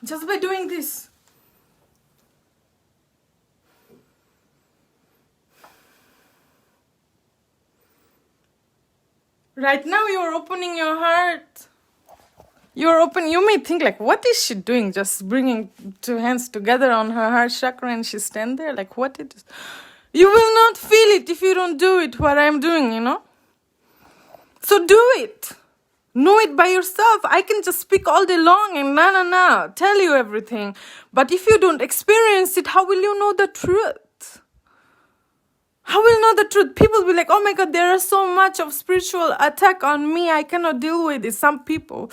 Just by doing this. Right now you're opening your heart. You may think like, what is she doing? Just bringing two hands together on her heart chakra and she stand there like, what it is? You will not feel it if you don't do it, what I'm doing, you know? So do it. Know it by yourself. I can just speak all day long and tell you everything. But if you don't experience it, how will you know the truth? How will you know the truth? People will be like, oh my God, there is so much of spiritual attack on me. I cannot deal with it. Some people,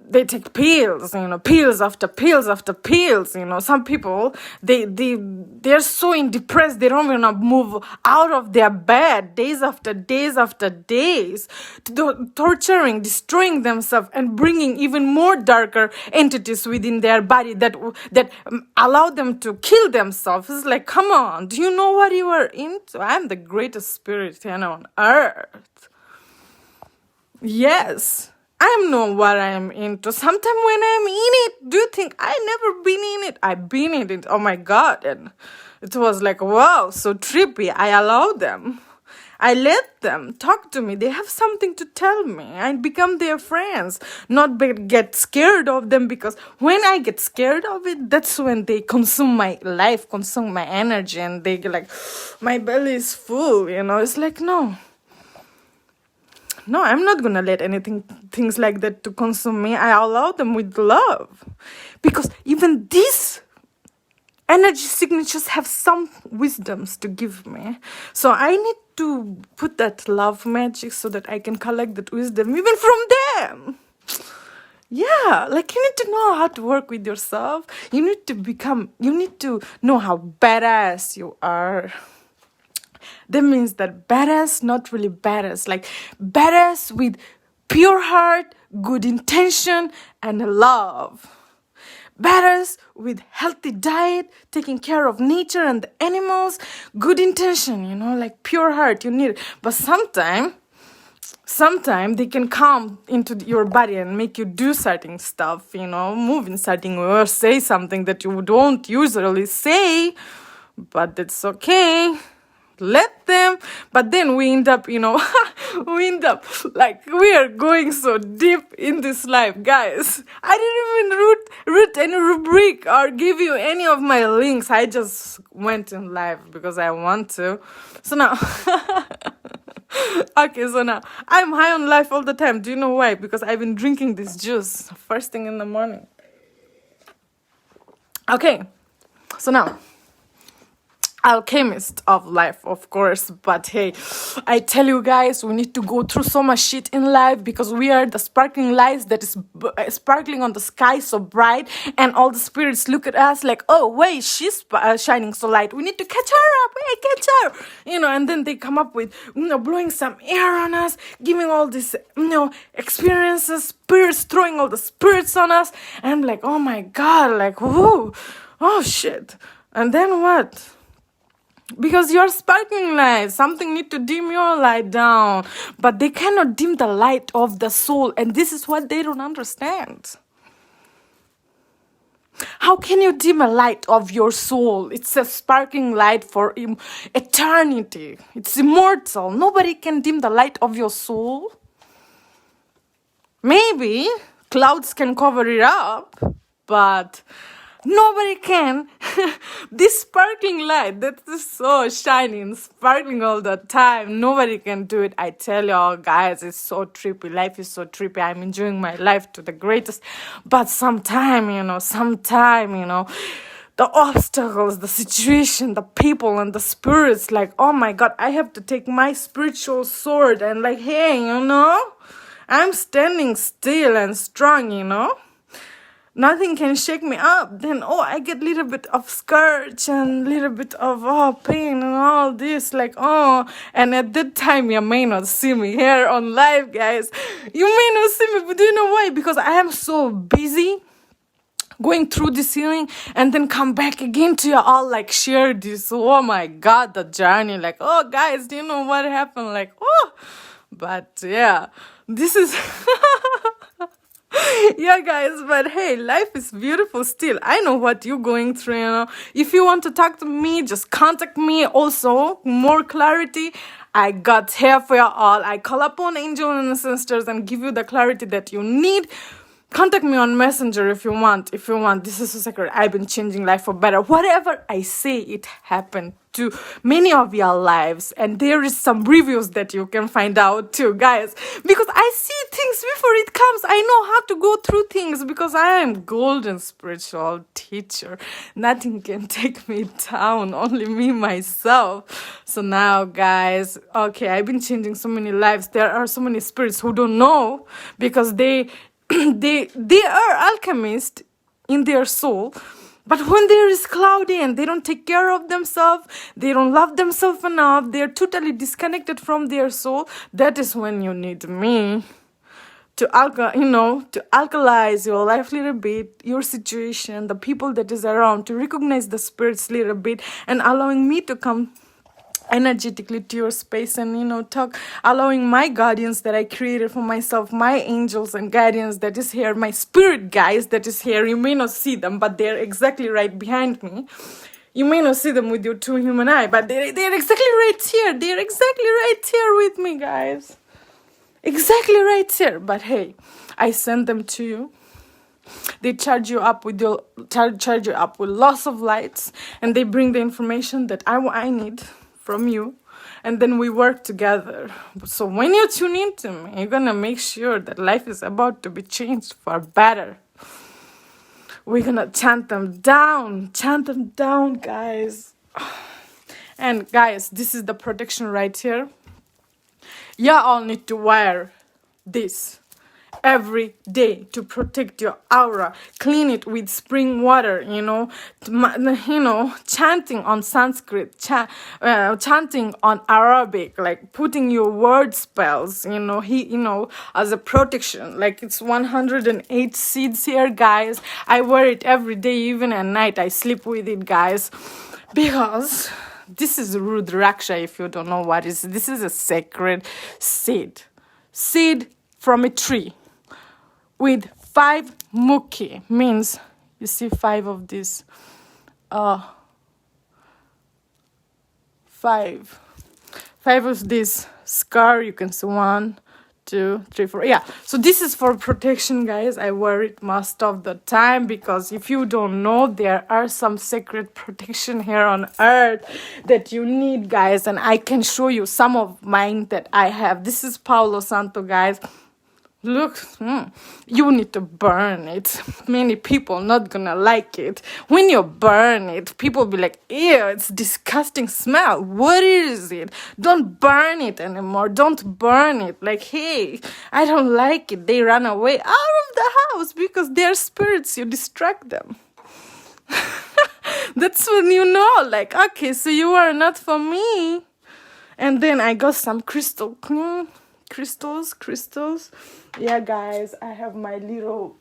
they take pills, pills after pills after pills, Some people, they're so depressed, they don't want to move out of their bed days after days after days, torturing, destroying themselves, and bringing even more darker entities within their body that allow them to kill themselves. It's like, come on, do you know what you are into? I'm the greatest spirit on earth. Yes. I know what I am into. Sometimes when I'm in it, do you think I never been in it? I've been in it. Oh my God. And it was like, wow, so trippy. I allow them. I let them talk to me. They have something to tell me. I become their friends. Not get scared of them, because when I get scared of it, that's when they consume my life, consume my energy, and they get like, my belly is full, It's like, no, I'm not gonna let things like that to consume me. I allow them with love, because even these energy signatures have some wisdoms to give me. So I need to put that love magic so that I can collect that wisdom even from them. Yeah, like you need to know how to work with yourself. You need to know how badass you are. That means that badass, not really badass, like badass with pure heart, good intention, and love. Badass with healthy diet, taking care of nature and the animals, good intention, like pure heart, you need it. But sometimes they can come into your body and make you do certain stuff, move in certain way or say something that you don't usually say, but that's okay. Let them. But then we end up like we are going so deep in this life, guys. I didn't even root any rubric or give you any of my links. I just went in live because I want to. So now okay, so now I'm high on life all the time. Do you know why? Because I've been drinking this juice first thing in the morning. Okay, so now alchemist of life, of course, but hey, I tell you guys, we need to go through so much shit in life because we are the sparkling lights that is sparkling on the sky so bright, and all the spirits look at us like, oh wait, she's shining so light, we need to catch her up, hey, catch her, and then they come up with blowing some air on us, giving all these experiences, spirits throwing all the spirits on us, and I'm like, oh my God, like, whoa, oh shit. And then what? Because you're sparkling light, something need to dim your light down, but they cannot dim the light of the soul, and this is what they don't understand. How can you dim a light of your soul? It's a sparkling light for eternity. It's immortal. Nobody can dim the light of your soul. Maybe clouds can cover it up, but Nobody can. This sparkling light that is so shining, sparkling all the time. Nobody can do it. I tell y'all, guys, it's so trippy. Life is so trippy. I'm enjoying my life to the greatest. But sometime, the obstacles, the situation, the people, and the spirits, like, oh my God, I have to take my spiritual sword and like, hey, I'm standing still and strong. Nothing can shake me up. Then, I get a little bit of scourge and a little bit of pain and all this. Like, and at that time, you may not see me here on live, guys. You may not see me, but do you know why? Because I am so busy going through this healing and then come back again to you all, like, share this. Oh my God, the journey. Like, guys, do you know what happened? Like, but yeah, this is... Yeah, guys, but hey, life is beautiful still. I know what you're going through, If you want to talk to me, just contact me. Also, more clarity, I got here for you all. I call upon angels and sisters and give you the clarity that you need. Contact me on Messenger if you want. This is so sacred. I've been changing life for better. Whatever I say, it happened to many of your lives. And there is some reviews that you can find out too, guys. Because I see things before it comes. I know how to go through things because I am golden spiritual teacher. Nothing can take me down. Only me, myself. So now, guys, okay, I've been changing so many lives. There are so many spirits who don't know because they are alchemists in their soul, but when there is cloudy and they don't take care of themselves, they don't love themselves enough, they're totally disconnected from their soul, that is when you need me to alkalize your life a little bit, your situation, the people that is around, to recognize the spirits a little bit, and allowing me to come energetically to your space and talk, allowing my guardians that I created for myself, my angels and guardians that is here, my spirit guides that is here. You may not see them, but they're exactly right behind me. You may not see them with your two human eye, but they're exactly right here. They're exactly right here with me, guys. Exactly right here. But hey, I send them to you. They charge you up with lots of lights, and they bring the information that I need from you, and then we work together. So when you tune into me, you're gonna make sure that life is about to be changed for better. We're gonna chant them down, guys. And guys, this is the protection right here. You all need to wear this every day to protect your aura. Clean it with spring water, chanting on Sanskrit, chanting on Arabic, like putting your word spells, as a protection. Like, it's 108 seeds here, guys. I wear it every day, even at night. I sleep with it, guys, because this is Rudraksha. If you don't know what is, this is a sacred seed from a tree with 5 mukhi, means, you see 5 of these, 5 of this scar. You can see 1, 2, 3, 4. Yeah, so this is for protection, guys. I wear it most of the time because if you don't know, there are some sacred protection here on earth that you need, guys, and I can show you some of mine that I have. This is Palo Santo, guys. Look, you need to burn it. Many people not gonna like it. When you burn it, people be like, ew, it's disgusting smell. What is it? Don't burn it anymore. Don't burn it. Like, hey, I don't like it. They run away out of the house because they're spirits. You distract them. That's when you know, like, okay, so you are not for me. And then I got some crystals. Yeah, guys, I have my little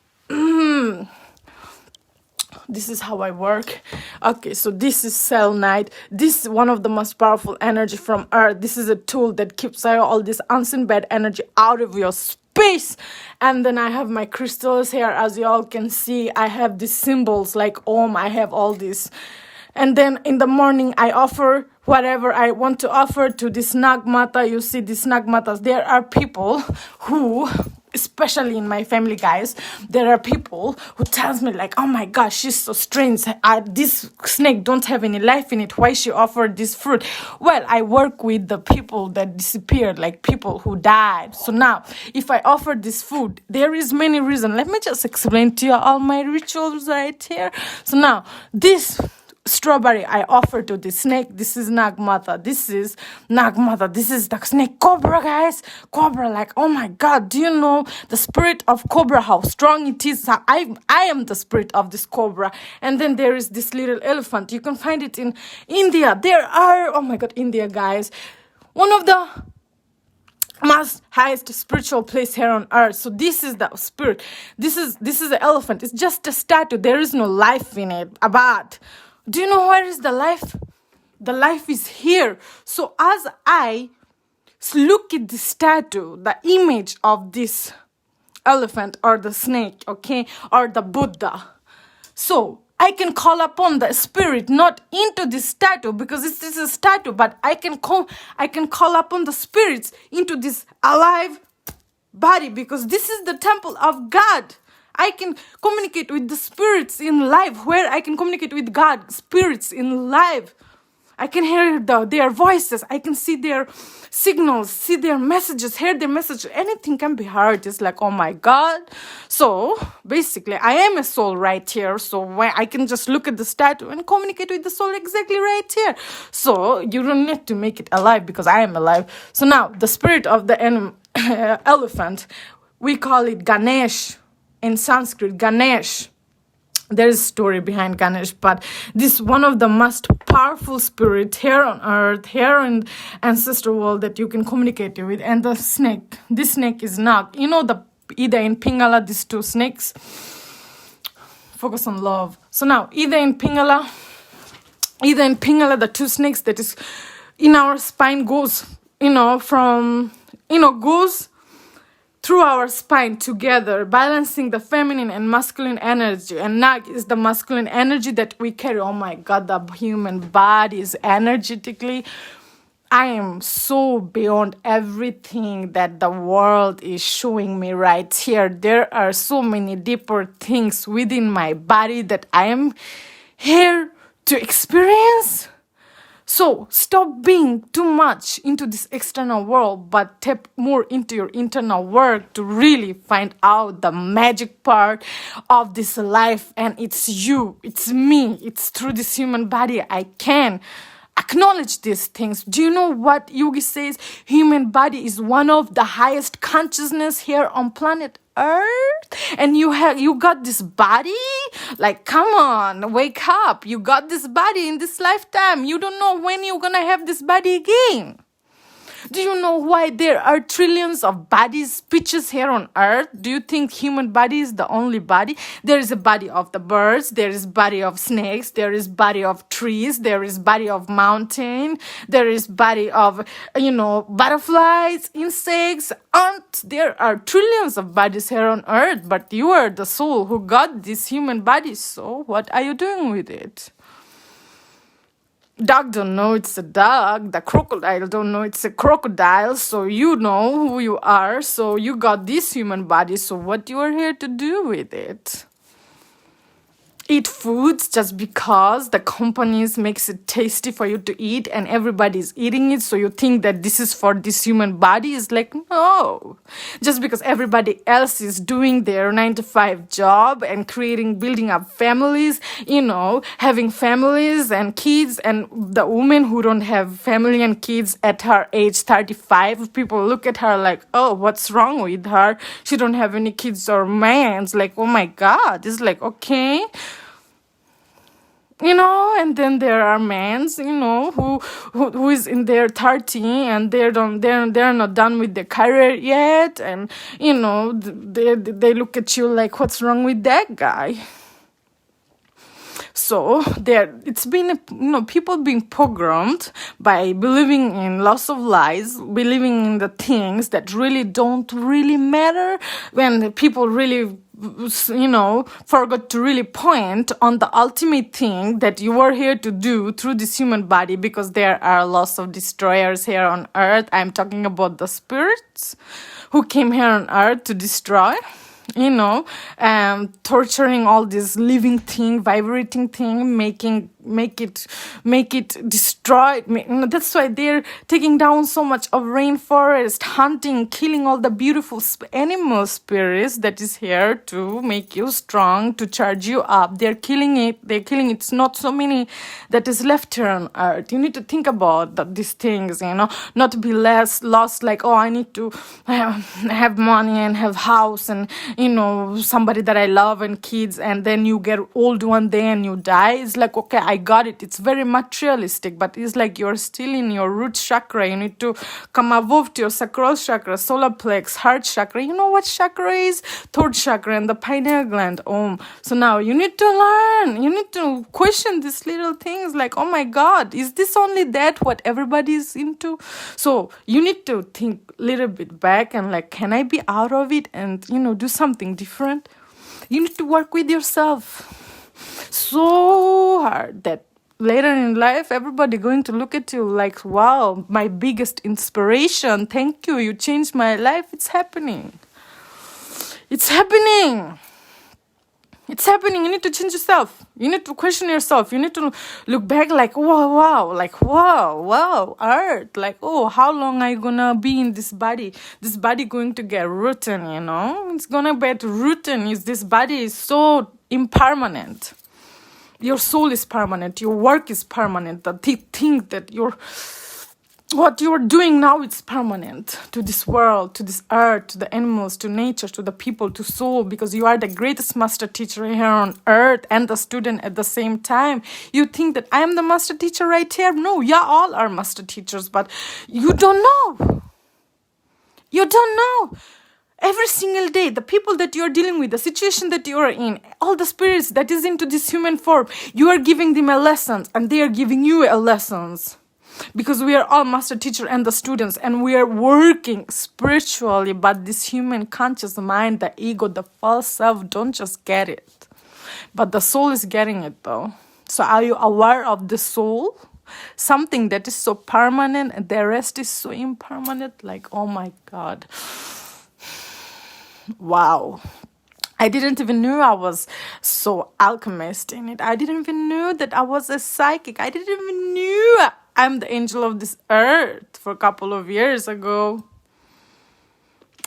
this is how I work. Okay, so this is selenite. This is one of the most powerful energy from earth. This is a tool that keeps all this unseen bad energy out of your space. And then I have my crystals here. As you all can see, I have these symbols like Om. I have all this. And then in the morning, I offer whatever I want to offer to this Nagmata. You see these Nagmatas. There are people who especially in my family, guys, there are people who tells me like, oh my gosh, she's so strange, this snake don't have any life in it, why she offered this fruit? Well, I work with the people that disappeared, like people who died. So now if I offer this food, there is many reasons. Let me just explain to you all my rituals right here. So now this strawberry I offer to the snake, this is Nagmata, this is Nagmata, this is the snake cobra, guys. Cobra, like, oh my god, do you know the spirit of cobra, how strong it is? I am the spirit of this cobra. And then there is this little elephant, you can find it in India. There are, oh my god, India, guys, one of the most highest spiritual place here on earth. So this is the spirit, this is the elephant, it's just a statue, there is no life in it. But do you know where is the life? The life is here. So as I look at the statue, the image of this elephant or the snake, okay, or the Buddha, so I can call upon the spirit, not into this statue, because this is a statue, but I can call upon the spirits into this alive body, because this is the temple of God. I can communicate with the spirits in life, where I can communicate with God, spirits in life. I can hear their voices. I can see their signals, see their messages, hear their message. Anything can be heard. It's like, oh my God. So basically, I am a soul right here. So when I can just look at the statue and communicate with the soul exactly right here. So you don't need to make it alive, because I am alive. So now the spirit of the elephant, we call it Ganesh. In Sanskrit, Ganesh. There is a story behind Ganesh, but this is one of the most powerful spirits here on earth, here in ancestral world, that you can communicate with. And the snake, this snake is Nag. You know, the Ida and Pingala, these two snakes. Focus on love. So now, Ida and Pingala, the two snakes that is in our spine goes, goes through our spine together, balancing the feminine and masculine energy. And Nag is the masculine energy that we carry. Oh my God, the human body is energetically. I am so beyond everything that the world is showing me right here. There are so many deeper things within my body that I am here to experience. So stop being too much into this external world, but tap more into your internal work to really find out the magic part of this life. And it's you, it's me, it's through this human body I can acknowledge these things. Do you know what Yogi says? Human body is one of the highest consciousness here on planet Earth, and you got this body. Like, come on, wake up! You got this body in this lifetime. You don't know when you're gonna have this body again. Do you know why there are trillions of bodies, species here on earth? Do you think human body is the only body? There is a body of the birds, there is body of snakes, there is body of trees, there is body of mountain, there is body of, butterflies, insects, ants. There are trillions of bodies here on earth, but you are the soul who got this human body. So what are you doing with it? Dog don't know it's a dog. The crocodile don't know it's a crocodile. So you know who you are. So you got this human body. So what you are here to do with it? Eat foods just because the companies makes it tasty for you to eat and everybody's eating it, so you think that this is for this human body? Is like, no. Just because everybody else is doing their 9-to-5 job and building up families, having families and kids, and the woman who don't have family and kids at her age 35, people look at her like, oh, what's wrong with her? She don't have any kids or man. It's like, oh my God. It's like, okay. And then there are men, who is in their 30 and they're not done with their career yet, and they look at you like, what's wrong with that guy? So it's been, people being programmed by believing in lots of lies, believing in the things that really don't really matter, when people really, forgot to really point on the ultimate thing that you are here to do through this human body, because there are lots of destroyers here on earth. I'm talking about the spirits who came here on earth to destroy, torturing all this living thing, vibrating thing, make it destroyed. That's why they're taking down so much of rainforest, hunting, killing all the beautiful animal spirits that is here to make you strong, to charge you up. They're killing it. It's not so many that is left here on earth. You need to think about these things, not to be less lost, like, oh, I need to have money and have house and, somebody that I love and kids, and then you get old one day and you die. It's like, okay, I got it. It's very materialistic, but it's like you're still in your root chakra. You need to come above to your sacral chakra, solar plex, heart chakra. You know what chakra is? Third chakra and the pineal gland. So now you need to learn. You need to question these little things, like, oh my God, is this only that what everybody is into? So you need to think a little bit back and like, can I be out of it and, do something different? You need to work with yourself so hard that later in life, everybody going to look at you like, wow, my biggest inspiration. Thank you. You changed my life. It's happening. It's happening. It's happening. You need to change yourself. You need to question yourself. You need to look back like, wow, Earth. Like, oh, how long are you gonna be in this body? This body going to get rotten, It's gonna get rotten. This body is so impermanent. Your soul is permanent. Your work is permanent. The thing that what you're doing now, it's permanent to this world, to this earth, to the animals, to nature, to the people, to soul, because you are the greatest master teacher here on earth and the student at the same time. You think that I am the master teacher right here? No, yeah, all are master teachers, but you don't know. You don't know. Every single day, the people that you're dealing with, the situation that you are in, all the spirits that is into this human form, you are giving them a lesson and they are giving you a lessons. Because we are all master teacher and the students, and we are working spiritually, but this human conscious mind, the ego, the false self, don't just get it. But the soul is getting it though. So are you aware of the soul? Something that is so permanent and the rest is so impermanent. Like, oh my God. Wow. I didn't even know I was so alchemist in it. I didn't even know that I was a psychic. I didn't even know I'm the angel of this earth for a couple of years ago.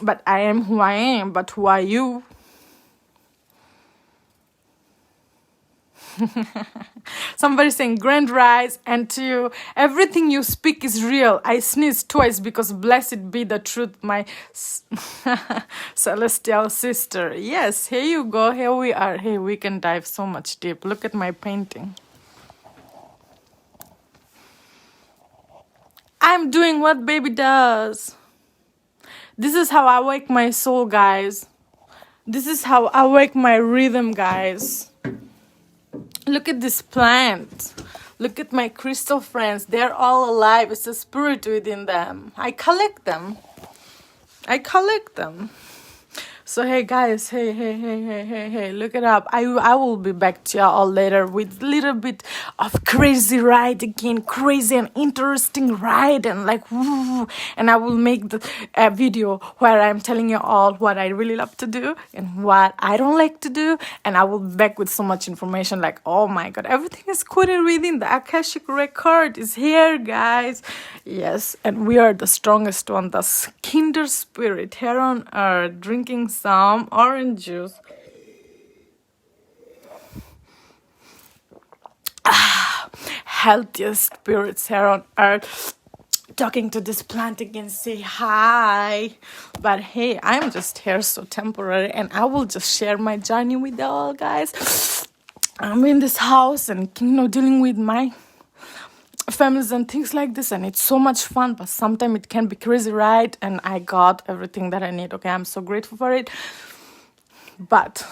But I am who I am. But who are you? Somebody saying grand rise, and to you, everything you speak is real. I sneezed twice because blessed be the truth, my celestial sister. Yes, here you go. Here we are. Hey, we can dive so much deep. Look at my painting. I'm doing what baby does. This is how I wake my soul, guys. This is how I wake my rhythm, guys. Look at this plant. Look at my crystal friends. They're all alive. It's a spirit within them. I collect them. So hey guys, hey, look it up. I will be back to y'all later with a little bit of crazy ride again, crazy and interesting ride, and like woo, and I will make the video where I'm telling you all what I really love to do and what I don't like to do, and I will be back with so much information. Like, oh my God, everything is coded within the Akashic record is here, guys. Yes, and we are the strongest one, the kinder spirit here on earth, drinking some orange juice. Healthiest spirits here on earth. Talking to this plant again, say hi. But hey, I'm just here so temporary, and I will just share my journey with you all, guys. I'm in this house and dealing with my families and things like this, and it's so much fun, but sometimes it can be crazy, right? And I got everything that I need. Okay, I'm so grateful for it. But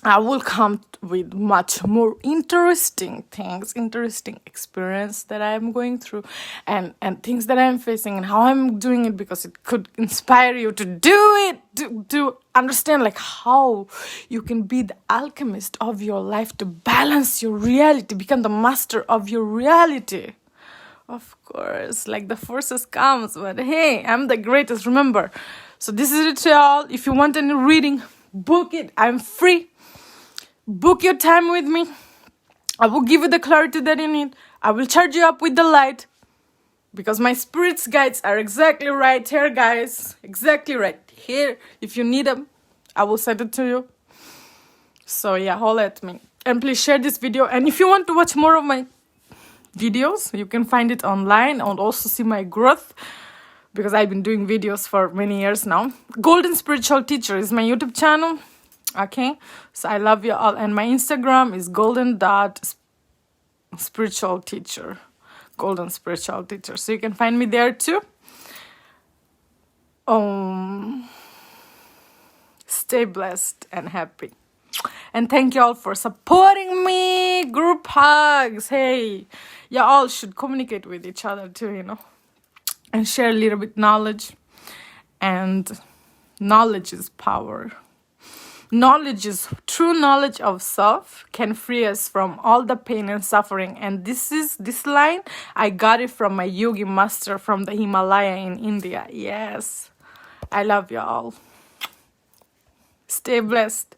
I will come with much more interesting things, interesting experience that I'm going through, and things that I'm facing and how I'm doing it, because it could inspire you to do it, to understand like how you can be the alchemist of your life, to balance your reality, become the master of your reality. Of course, like the forces comes, but hey, I'm the greatest, remember. So this is it, y'all. If you want any reading, book it. I'm free. Book your time with me. I will give you the clarity that you need. I will charge you up with the light, because my spirit's guides are exactly right here, guys. Exactly right here. If you need them, I will send it to you. So yeah, holler at me. And please share this video. And if you want to watch more of my videos, you can find it online and also see my growth, because I've been doing videos for many years now. Golden Spiritual Teacher is my YouTube channel. Okay, so I love you all, and my Instagram is golden.spiritualteacher. Golden Spiritual Teacher. So you can find me there too. Stay blessed and happy. And thank you all for supporting me. Group hugs. Hey, you all should communicate with each other too, and share a little bit knowledge. And knowledge is power. Knowledge is true knowledge of self can free us from all the pain and suffering. And this line, I got it from my yogi master from the Himalaya in India. Yes. I love you all. Stay blessed.